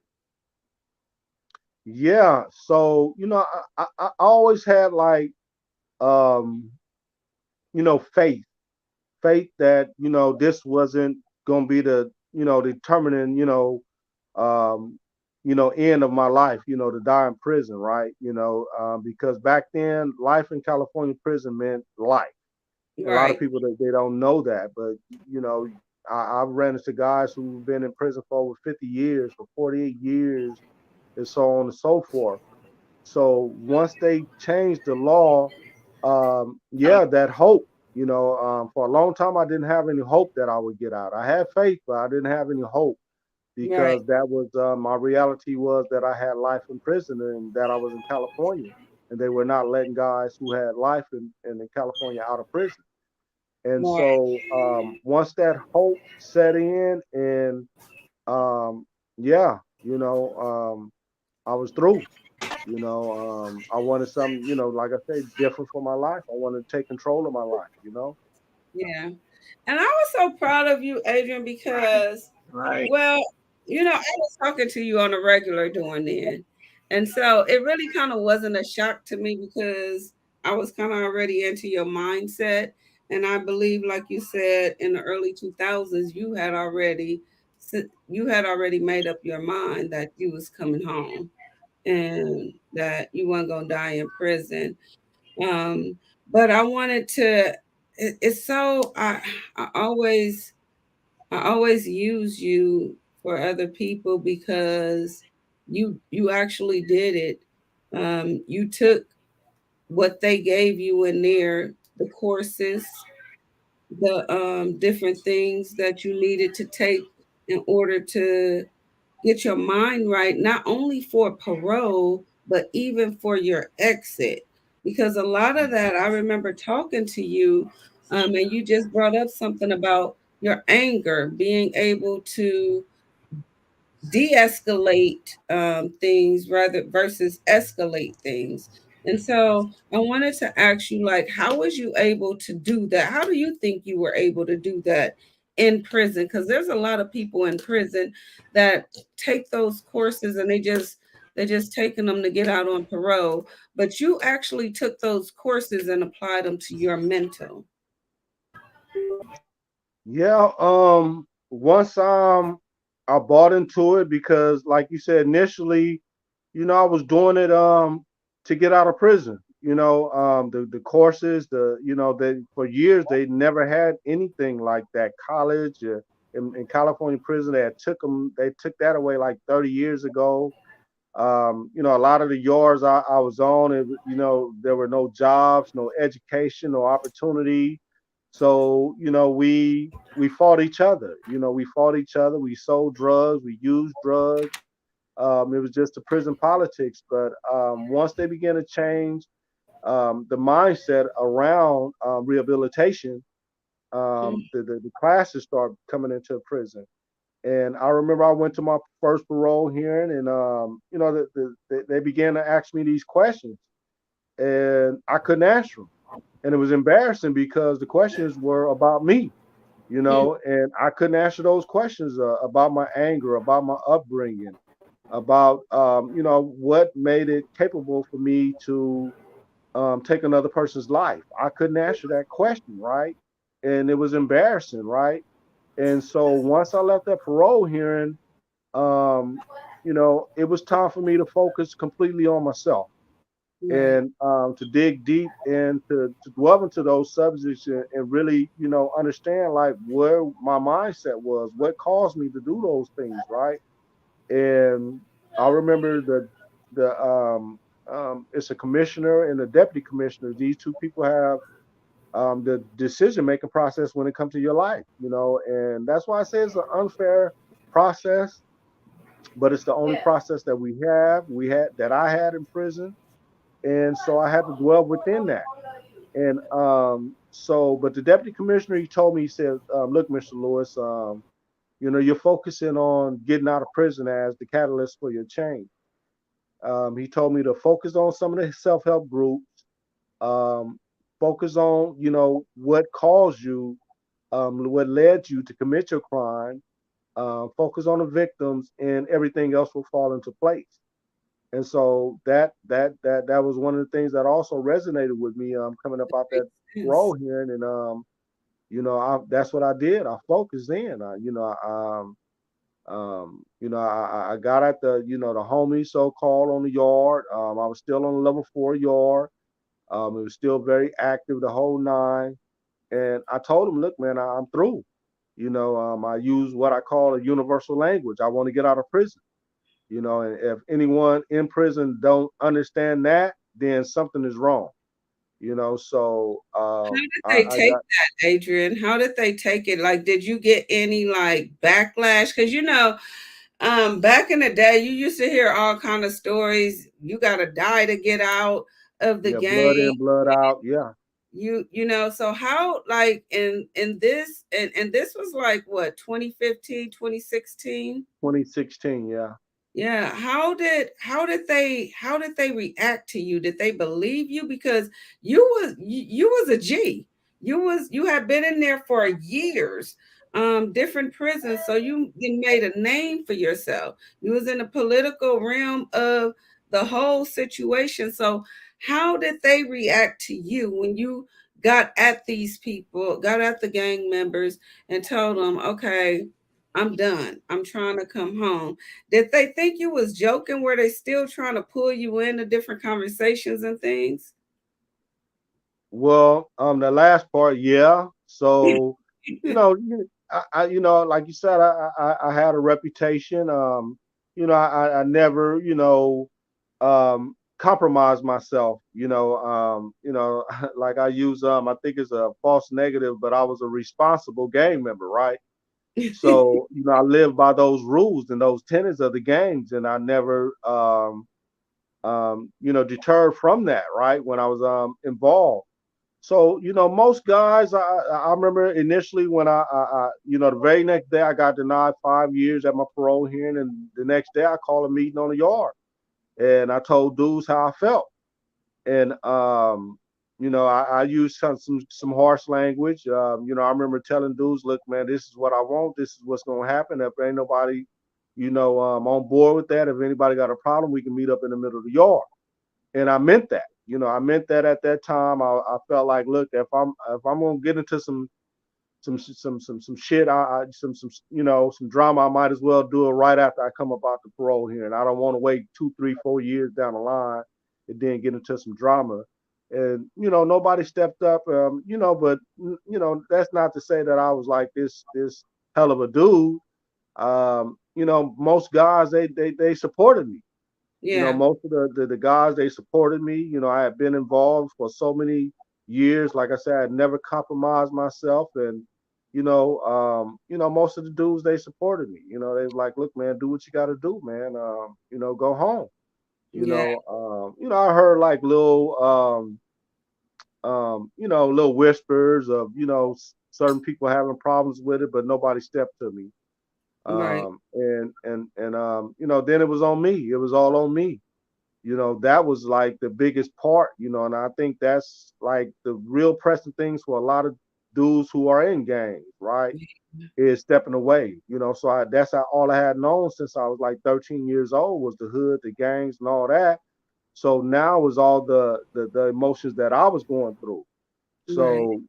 Yeah. So, I always had like, um, faith, faith that, this wasn't going to be the, determining, um, end of my life, to die in prison, right? Because back then, life in California prison meant life. A lot of Right. people they don't know that, but you know, I've ran into guys who've been in prison for over 50 years, for 48 years, and so on and so forth. So once they changed the law, yeah, that hope, for a long time I didn't have any hope that I would get out. I had faith, but I didn't have any hope Right. because that was my reality was that I had life in prison and that I was in California, and they were not letting guys who had life in California out of prison. And Right. so once that hope set in, and um, yeah, I was through. I wanted something, like I say, different for my life. I wanted to take control of my life. Yeah. And I was so proud of you, Adrian, Right, because, right. well, I was talking to you on a regular doing then. And so it really kind of wasn't a shock to me because I was kind of already into your mindset. And I believe, like you said, in the early 2000s, you had already made up your mind that you was coming home and that you weren't going to die in prison. Um, but I wanted to. It's so I always I always use you for other people because you actually did it You took what they gave you in there, the courses, the different things that you needed to take in order to get your mind right, not only for parole, but even for your exit. Because a lot of that, I remember talking to you, and you just brought up something about your anger, being able to de-escalate things rather versus escalate things. And so I wanted to ask you, like, how was you able to do that? How do you think you were able to do that in prison? Because there's a lot of people in prison that take those courses and they just taking them to get out on parole, but you actually took those courses and applied them to your mental. Yeah, once I bought into it because like you said initially, I was doing it to get out of prison. The courses, they for years they never had anything like that. College in California prison, they took that away like 30 years ago. A lot of the yards I was on, there were no jobs, no education, no opportunity. So, we fought each other. We fought each other. We sold drugs. We used drugs. It was just the prison politics. But once they began to change the mindset around rehabilitation, the classes started coming into prison. And I remember I went to my first parole hearing, and they began to ask me these questions, and I couldn't answer them, and it was embarrassing because the questions were about me, and I couldn't answer those questions about my anger, about my upbringing, about what made it capable for me to take another person's life. I couldn't answer that question, right? And it was embarrassing, right? And so once I left that parole hearing, um, it was time for me to focus completely on myself Right. and to dig deep and to delve into those subjects and really, understand like where my mindset was, what caused me to do those things, right? And I remember it's a commissioner and a deputy commissioner. These two people have the decision making process when it comes to your life, and that's why I say it's an unfair process, but it's the only process that that I had in prison, and so I had to dwell within that. And but the deputy commissioner, he told me, he said, "Look, Mr. Lewis, you're focusing on getting out of prison as the catalyst for your change." He told me to focus on some of the self-help groups, um, focus on, what caused you, what led you to commit your crime, focus on the victims, and everything else will fall into place. And so that was one of the things that also resonated with me coming up out that Yes. role here, and that's what I did. I focused in. I got at the homies so called on the yard. I was still on the level 4 yard. It was still very active the whole nine. And I told him, look, man, I'm through. I use what I call a universal language. I want to get out of prison. And if anyone in prison don't understand that, then something is wrong. So How did they I take got that, Adrian? How did they take it? Like, did you get any like backlash? Because back in the day, you used to hear all kind of stories. You gotta die to get out of the yeah, blood game. in, blood out. Yeah, So how like in this and this was like what 2015, 2016. 2016. Yeah. Yeah, how did they react to you? Did they believe you? Because you was a G. You had been in there for years, different prisons, so you made a name for yourself. You was in the political realm of the whole situation. So how did they react to you when you got at these people, got at the gang members and told them, okay, I'm done. I'm trying to come home. Did they think you was joking? Were they still trying to pull you into different conversations and things? Well, the last part, yeah. So, like you said, I had a reputation. I never, compromise myself. Like I use I think it's a false negative, but I was a responsible gang member, right? So I live by those rules and those tenets of the gangs, and I never deterred from that, right? When I was involved. So, most guys, I remember initially when the very next day I got denied 5 years at my parole hearing, and the next day I called a meeting on the yard, and I told dudes how I felt, and I used some harsh language. I remember telling dudes, look, man, this is what I want. This is what's gonna happen. If ain't nobody, on board with that, if anybody got a problem, we can meet up in the middle of the yard. And I meant that. I meant that at that time. I felt like, look, if I'm gonna get into some shit, some drama, I might as well do it right after I come up out the parole here, and I don't want to wait 2, 3, 4 years down the line and then get into some drama. And nobody stepped up. But that's not to say that I was like this hell of a dude. Most guys they supported me. Yeah. Most of the guys, they supported me. I had been involved for so many years. Like I said, I had never compromised myself, and most of the dudes, they supported me. They was like, look, man, do what you got to do, man. Go home. Yeah. I heard like little whispers of certain people having problems with it, but nobody stepped to me. Right. Then it was on me. It was all on me. That was like the biggest part. And I think that's like the real pressing things for a lot of dudes who are in gangs, right? Is stepping away. So that's all I had known since I was like 13 years old was the hood, the gangs, and all that. So now was all the emotions that I was going through. Right. So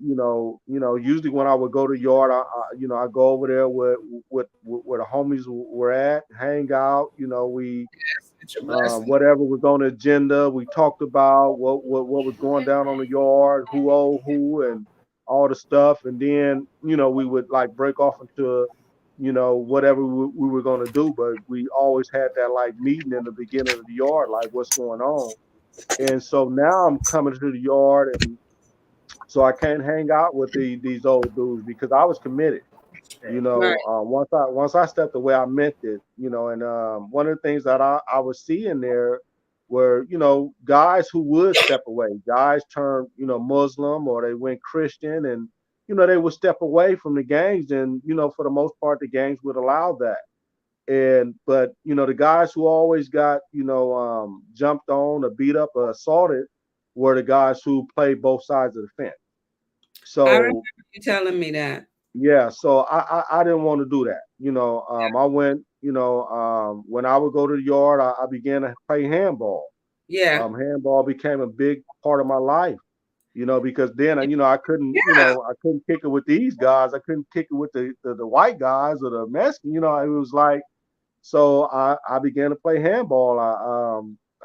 usually when I would go to yard, I go over there where the homies were at, hang out. We It's a blessing. whatever was on the agenda, we talked about what was going down on the yard, who owed who, and all the stuff. And then we would like break off into whatever we were going to do. But we always had that like meeting in the beginning of the yard, like what's going on. And so now I'm coming to the yard, and so I can't hang out with these old dudes because I was committed. Right. Once I stepped away, I meant it. And one of the things that I was seeing there were guys who would step away. Guys turned Muslim, or they went Christian, and they would step away from the gangs, and for the most part the gangs would allow that. And but the guys who always got jumped on or beat up or assaulted were the guys who played both sides of the fence. I remember So you telling me that. yeah, so I didn't want to do that. I went, when I would go to the yard, I began to play handball. Yeah. Handball became a big part of my life, because then, I couldn't, Yeah. I couldn't kick it with these guys. I couldn't kick it with the white guys or the Mexican, it was like, so I began to play handball.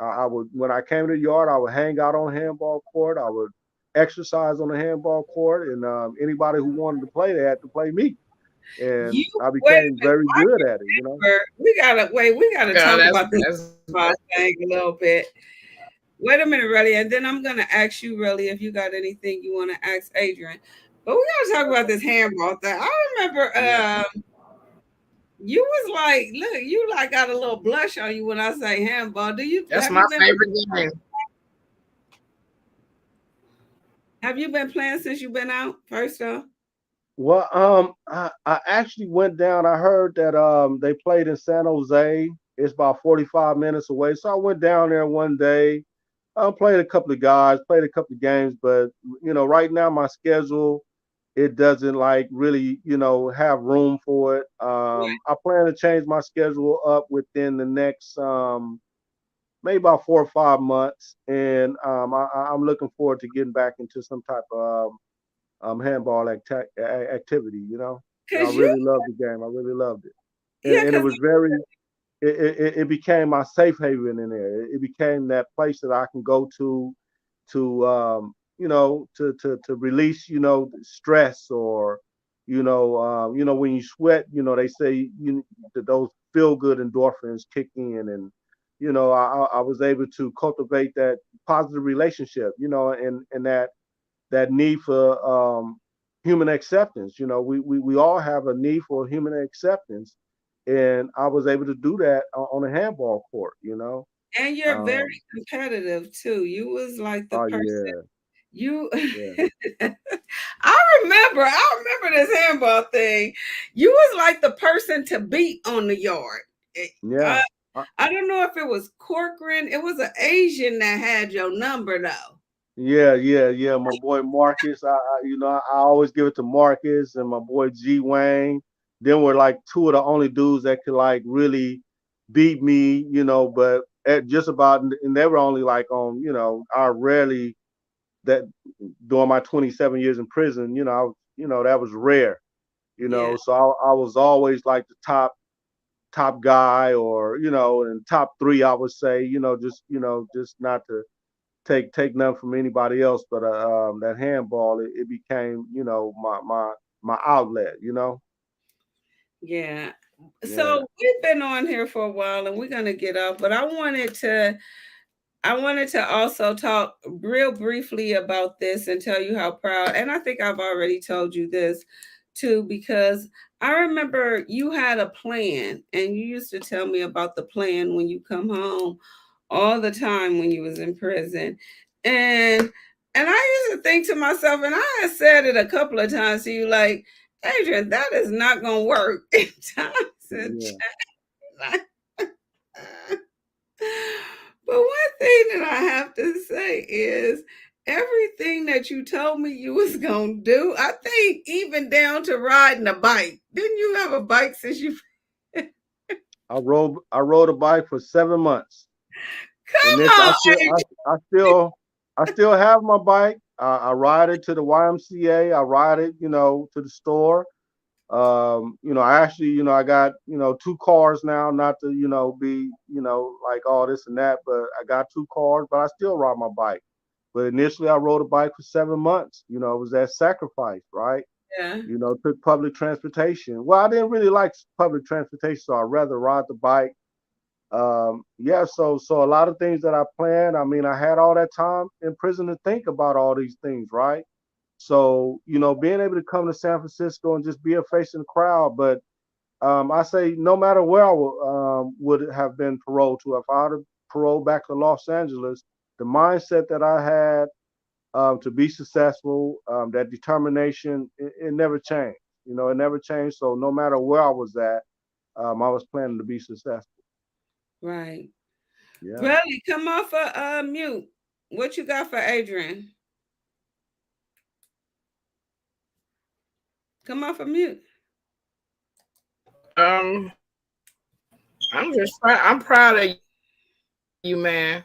I would, when I came to the yard, I would hang out on the handball court. I would exercise on the handball court, and anybody who wanted to play, they had to play me, You and I wait a became minute. very I good can at it. remember. We gotta wait. We gotta Yeah, talk that's about this that's boss thing a little bit. Wait a minute, really, and then I'm gonna ask you, really, if you got anything you want to ask Adrian. But we gotta talk about this handball thing. I remember Yeah. you was like, look, you like got a little blush on you when I say handball. Do you that's my favorite game. have you been playing since you've been out? First off, Well, I actually went down. I heard that they played in San Jose. It's about 45 minutes away. So I went down there one day. I played a couple of guys, played a couple of games, but right now my schedule, it doesn't like really, have room for it. I plan to change my schedule up within the next maybe about 4 or 5 months, and I'm looking forward to getting back into some type of handball activity. I cause you, really loved the game. I really loved it, yeah, and it cause was very. It became my safe haven in there. It became that place that I can go to release stress, or when you sweat, they say that those feel good endorphins kick in, and I was able to cultivate that positive relationship, and that need for human acceptance. We all have a need for human acceptance, and I was able to do that on a handball court. And you're Um, very competitive too. You was like the oh person yeah, you yeah, I remember this handball thing. You was like the person to beat on the yard. yeah. I, Uh, I don't know if it was Corcoran. It was an Asian that had your number though. Yeah, yeah, yeah. My boy Marcus, I always give it to Marcus and my boy G Wayne. Them were like two of the only dudes that could like really beat me. But at just about, and they were only like on. I rarely that during my 27 years in prison. That was rare. Yeah. So I was always like the top guy, or in top three, I would say. Just not to take none from anybody else, but that handball, it became my outlet. Yeah. Yeah. So we've been on here for a while and we're gonna get off, but I wanted to also talk real briefly about this and tell you how proud, and I think I've already told you this too, because I remember you had a plan and you used to tell me about the plan when you come home all the time when you was in prison. And I used to think to myself, and I had said it a couple of times to you, like, Adrian, that is not gonna work in times and Yeah. but one thing that I have to say is everything that you told me you was gonna do, I think even down to riding a bike. Didn't you have a bike since you I rode a bike for 7 months, and come this I on, still I still have my bike. I ride it to the YMCA. I ride it, to the store. I actually, I got, two cars now, not to, be, like all this and that, but I got two cars, but I still ride my bike. But initially I rode a bike for 7 months. It was that sacrifice, right? yeah, Took public transportation. Well, I didn't really like public transportation, so I'd rather ride the bike. Yeah, so a lot of things that I planned. I mean, I had all that time in prison to think about all these things, right? So, being able to come to San Francisco and just be a face in the crowd. But I say no matter where I would have been paroled to, if I had paroled back to Los Angeles, the mindset that I had to be successful, that determination, it never changed. It never changed. So no matter where I was at, I was planning to be successful. right. Yeah. Really, come off a mute. What you got for Adrian? Come off a mute. I'm proud of you, man.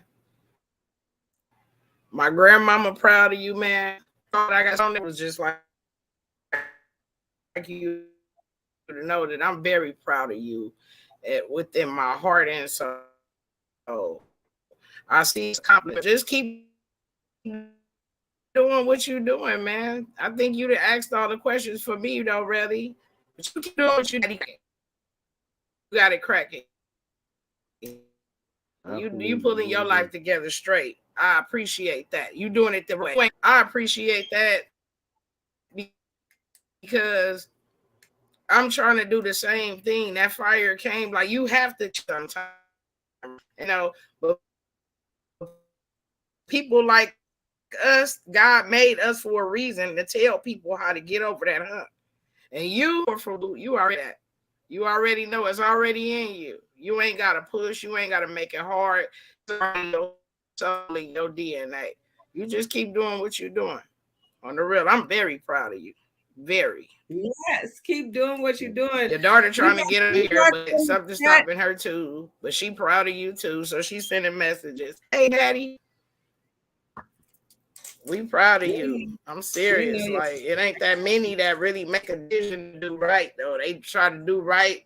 My grandmama proud of you, man. All I got on there was just like you to know that I'm very proud of you within my heart and soul. I see it's compliment. Just keep doing what you're doing, man. I think you'd have asked all the questions for me, though, really. But you keep doing what you got it cracking. You Absolutely. pulling your Will life do. together straight. I appreciate that. You doing it the right way. I appreciate that because I'm trying to do the same thing. That fire came like you have to sometimes, but people like us, God made us for a reason to tell people how to get over that hump. And you already that. You already know it's already in you. You ain't gotta push, you ain't gotta make it hard. It's already your DNA. You just keep doing what you're doing. On the real, I'm very proud of you. Very. Yes, keep doing what you're doing. Your daughter We trying to got get her here, feedback but from the something's chat. stopping her too. But she proud of you too. So she's sending messages. Hey daddy, we proud of you. We, I'm we know serious. you. Like it ain't that many that really make a decision to do right though. They try to do right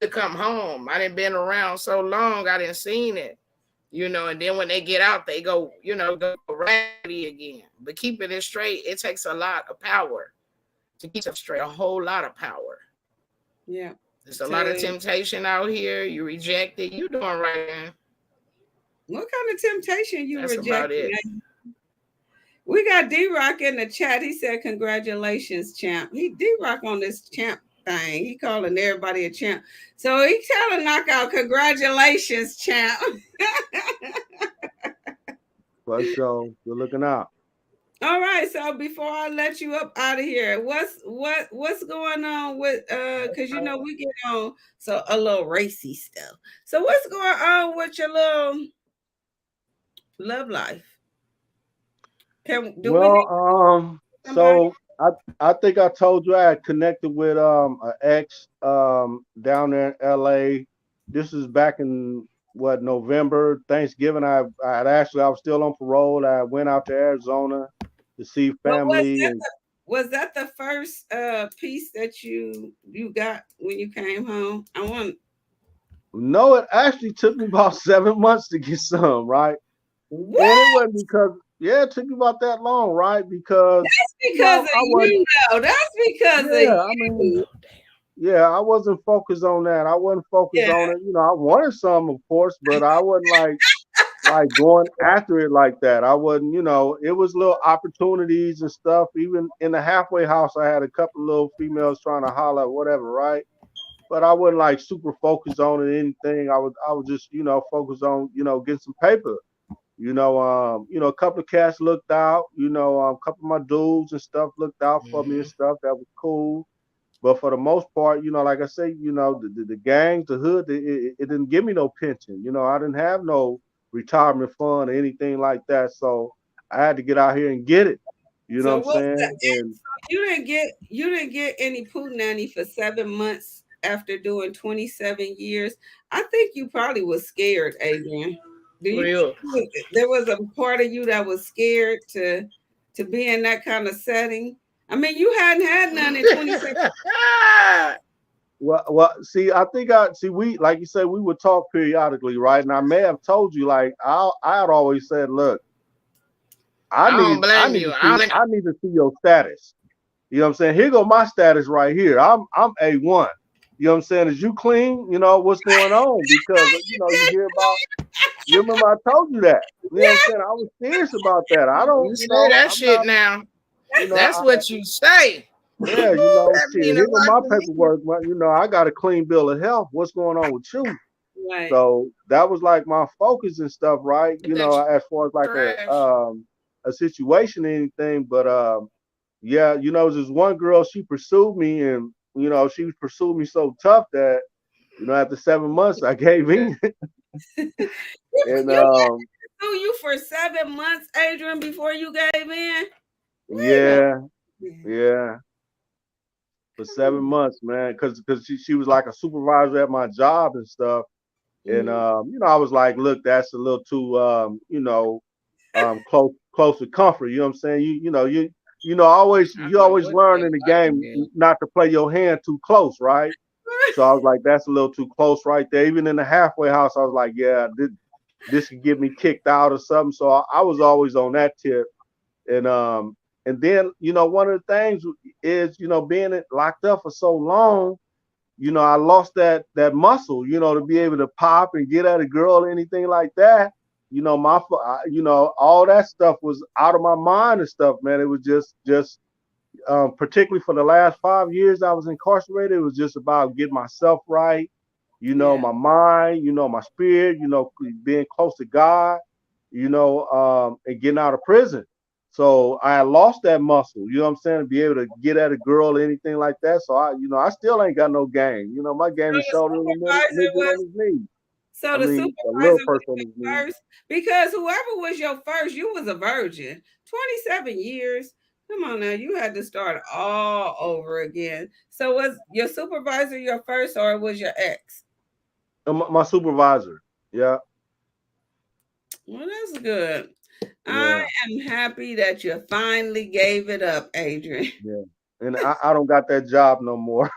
to come home. I didn't been around so long, I didn't seen it. And then when they get out, they go ratty again. But keeping it straight, it takes a lot of power to keep it straight, a whole lot of power. Yeah. There's a lot of To temptation out here. You reject it. You doing right, man. What kind of temptation you That's about rejecting? it. We got D-Rock in the chat. He said, congratulations, champ. He D-Rock on this champ thing. He calling everybody a champ. So he trying to knock out congratulations, champ. For sure. You're looking out. All right. So before I let you up out of here, what's going on with because you know we get on so a little racy stuff. So what's going on with your little love life? Can do we Well, need somebody? so I think I told you I had connected with an ex down there in LA. This is back in what, November, Thanksgiving. I had actually, I was still on parole. I went out to Arizona to see What family, and was that the first piece that you got when you came home? I want no, it actually took me about 7 months to get some, right? And it what? wasn't because, yeah, it took me about that long, right? Because That's you because know of I was, you though. That's because of yeah, I mean, you. yeah, I wasn't focused on that. I wasn't focused Yeah. on it. You know, I wanted some, of course, but I wasn't like going after it like that. I wasn't, it was little opportunities and stuff. Even in the halfway house, I had a couple of little females trying to holler, whatever, right? But I wasn't like super focused on it, anything. I was just, focused on, getting some paper. A couple of cats looked out, a couple of my dudes and stuff looked out for me and Mm-hmm. stuff. That was cool. But for the most part, like I say, the gangs, the hood, it didn't give me no pension. I didn't have no retirement fund or anything like that. So I had to get out here and get it. You know what So I'm what's the saying? And you didn't get any poo nanny for 7 months after doing 27 years. I think you probably was scared, Adrian. Do you Real. think there was a part of you that was scared to be in that kind of setting? I mean, you hadn't had none in 27. well, see, I think I see we like you said we would talk periodically, right? And I may have told you like I had always said, look, I I don't need I blame need you. to I see don't think I need to see your status. You know what I'm saying? Here go my status right here. I'm A1. You know what I'm saying? Is you clean? What's going on? Because you hear about, you remember I told you that. You know what I'm saying? I was serious about that. I don't, you say that I'm shit not, now. you know, That's I, what you say. yeah, That shit, mean a here go lot my to me. paperwork. Well, I got a clean bill of health. What's going on with you? Right. So that was like my focus and stuff, right? Get that As far as like trash. a situation or anything. But yeah, there's this one girl, she pursued me, and she pursued me so tough that after 7 months I gave in. And You knew you for 7 months, Adrian, before you gave in. Wait a yeah, minute. yeah, for 7 months, man, because she was like a supervisor at my job and stuff. And Mhm. I was like, look, that's a little too close to comfort. You know what I'm saying? Always I you don't know always what learn they in the like game me. not to play your hand too close, right? So I was like, that's a little too close right there. Even in the halfway house, I was like, yeah, this could get me kicked out or something. So I was always on that tip. And then one of the things is being locked up for so long, I lost that muscle, to be able to pop and get at a girl or anything like that. All that stuff was out of my mind and stuff, man. It was just particularly for the last 5 years I was incarcerated. It was just about getting myself right, Yeah. my mind, my spirit, being close to God, and getting out of prison. So I lost that muscle, you know what I'm saying, to be able to get at a girl or anything like that. So I still ain't got no game. My game So is the shoulder to the supervisor midget was on his knee. so I the mean, a little supervisor was person on his your knee. first because whoever was your first, you was a virgin. 27 years. Come on now, you had to start all over again. So was your supervisor your first or was your ex? My supervisor. Yeah, Well, that's good. I yeah, am happy that you finally gave it up, Adrian. yeah. And I don't got that job no more.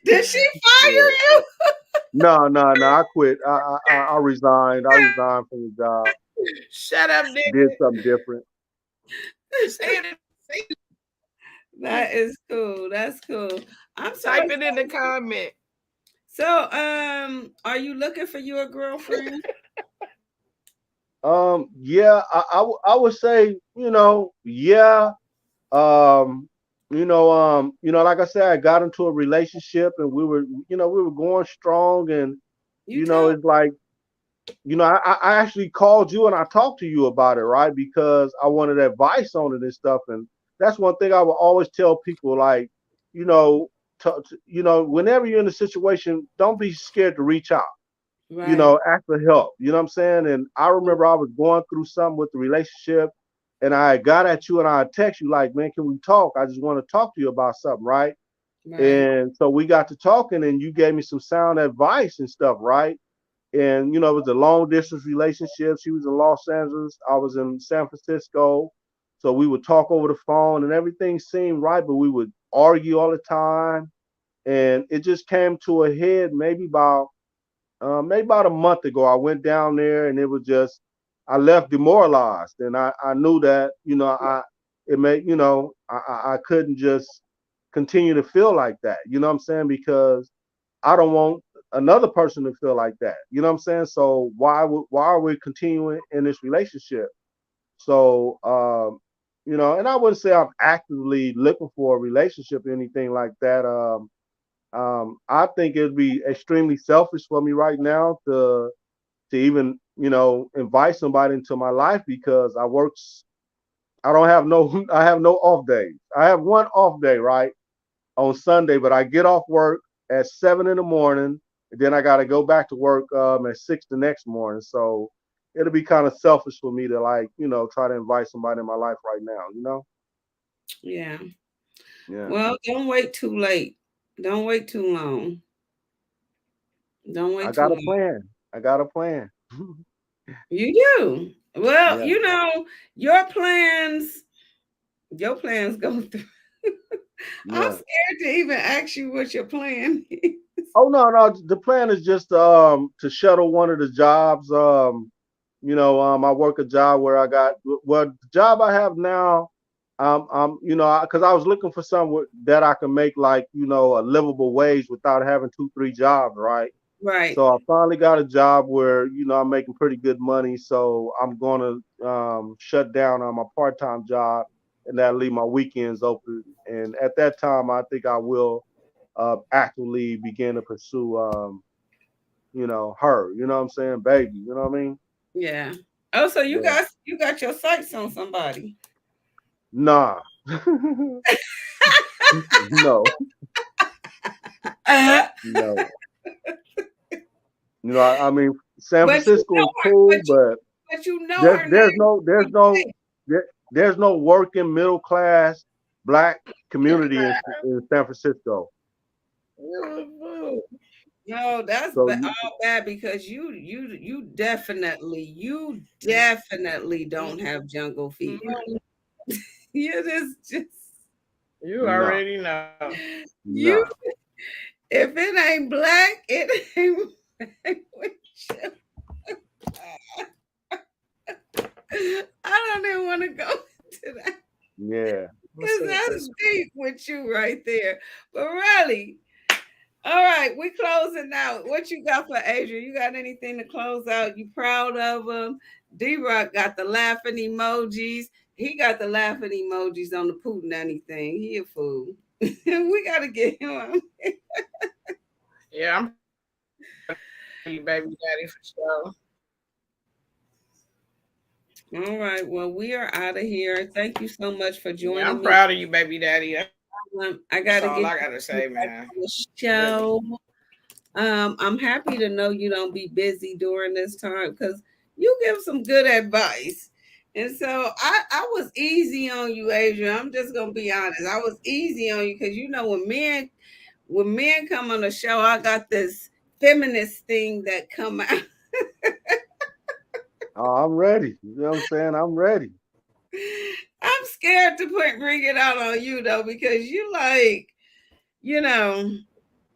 Did she fire Yeah. you? No, no, no. I quit. I resigned. I resigned from the job. Shut up, Did nigga. something different. Say it. Say That is cool. That's cool. I'm so Type it in the excited. comment. So, are you looking for you a girlfriend? Yeah, I would say, yeah. Um, like I said, I got into a relationship and we were going strong and, You told it's like, I actually called you and I talked to you about it, right? Because I wanted advice on it and stuff. And that's one thing I would always tell people, like, you know, whenever you're in a situation, don't be scared to reach out, right. ask for help. You know what I'm saying? And I remember I was going through something with the relationship and I got at you and I text you like, man, can we talk? I just want to talk to you about something, right? Right. And so we got to talking and you gave me some sound advice and stuff, right? And it was a long distance relationship. She was in Los Angeles, I was in San Francisco. So we would talk over the phone and everything seemed right, but we would argue all the time. And it just came to a head maybe about a month ago. I went down there and it was just I left demoralized and I knew that, I it made, I couldn't just continue to feel like that. You know what I'm saying? Because I don't want another person to feel like that. You know what I'm saying? So why are we continuing in this relationship? So and I wouldn't say I'm actively looking for a relationship or anything like that. I think it'd be extremely selfish for me right now to even invite somebody into my life because I don't have no I have no off days. I have one off day, right? On Sunday, but I get off work at 7 in the morning, and then I got to go back to work at 6 the next morning. So it'll be kind of selfish for me to like, try to invite somebody in my life right now. Yeah. Yeah, Well, don't wait too late. Don't wait too long. Don't I wait too got a long. plan. I got a plan. You do. Well, Yeah, your plans, your plans go through. I'm yeah. scared to even ask you what your plan is. Oh no, the plan is just to shuttle one of the jobs. I work a job where the job I have now. Because I was looking for somewhere that I can make like a livable wage without having two, three jobs, right? Right. So I finally got a job where I'm making pretty good money. So I'm gonna shut down on my part-time job and that leave my weekends open. And at that time, I think I will actively begin to pursue her. You know what I'm saying, baby. You know what I mean? Yeah. Oh, so Yeah. you got your sights on somebody. Nah. No, Uh, no. I mean, San but you Francisco know is her, cool, but but you know there's her there's name. no there's no there's no working middle class black community in San Francisco. No, that's So all bad because you definitely don't have jungle fever. You just You no, already know. you no. if it ain't black, it ain't black with you. I don't even want to go into that Yeah. What's because up, that's Chris? deep with you right there. But really, all right, we closing out. What you got for Adrian? You got anything to close out? You proud of him? D-Rock got the laughing emojis. He got the laughing emojis on the Putin anything. He a fool. We got to get him on. Yeah, I'm proud of you, baby daddy, for sure. All right. Well, we are out of here. Thank you so much for Yeah, I'm joining me. proud of you, baby daddy. I That's got to all get I gotta you say, back man. on the Really. show. I'm happy to know you don't be busy during this time because you give some good advice. And so I was easy on you, Adrian. I'm just gonna be honest. I was easy on you because when men come on the show, I got this feminist thing that come out. Oh, I'm ready. You know what I'm saying? I'm ready. I'm scared to bring it out on you though because you like you know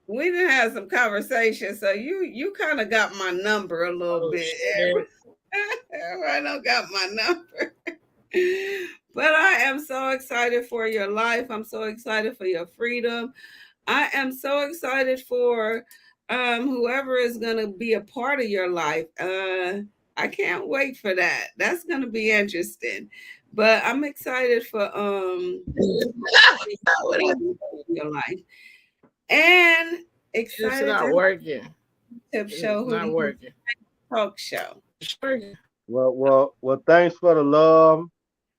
we didn't have some conversation, so you kind of got my number a little Oh bit. shit. Everybody don't got my number. But I am so excited for your life. I'm so excited for your freedom. I am so excited for whoever is gonna be a part of your life. I can't wait for that. That's gonna be interesting. But I'm excited for your life and It's excited to not have working. a tip show, It's not Hootie Hoo working. Talk Show. It's working. Well. Thanks for the love.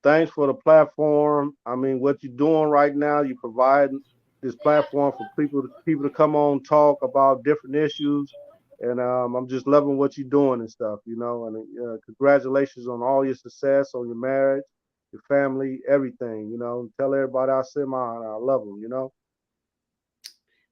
Thanks for the platform. I mean, what you're doing right now, you're providing this platform for people to come on, talk about different issues, and I'm just loving what you're doing and stuff. And congratulations on all your success, on your marriage, your family, everything. Tell everybody I said I love them.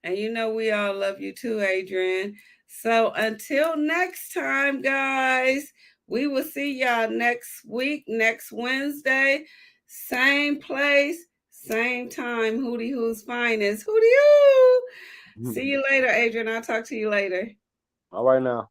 And we all love you too, Adrian. So until next time, guys, we will see y'all next week, next Wednesday, same place, same time. Hootie Who's Finest. Hootie Hoo. See you later, Adrian. I'll talk to you later. All right now.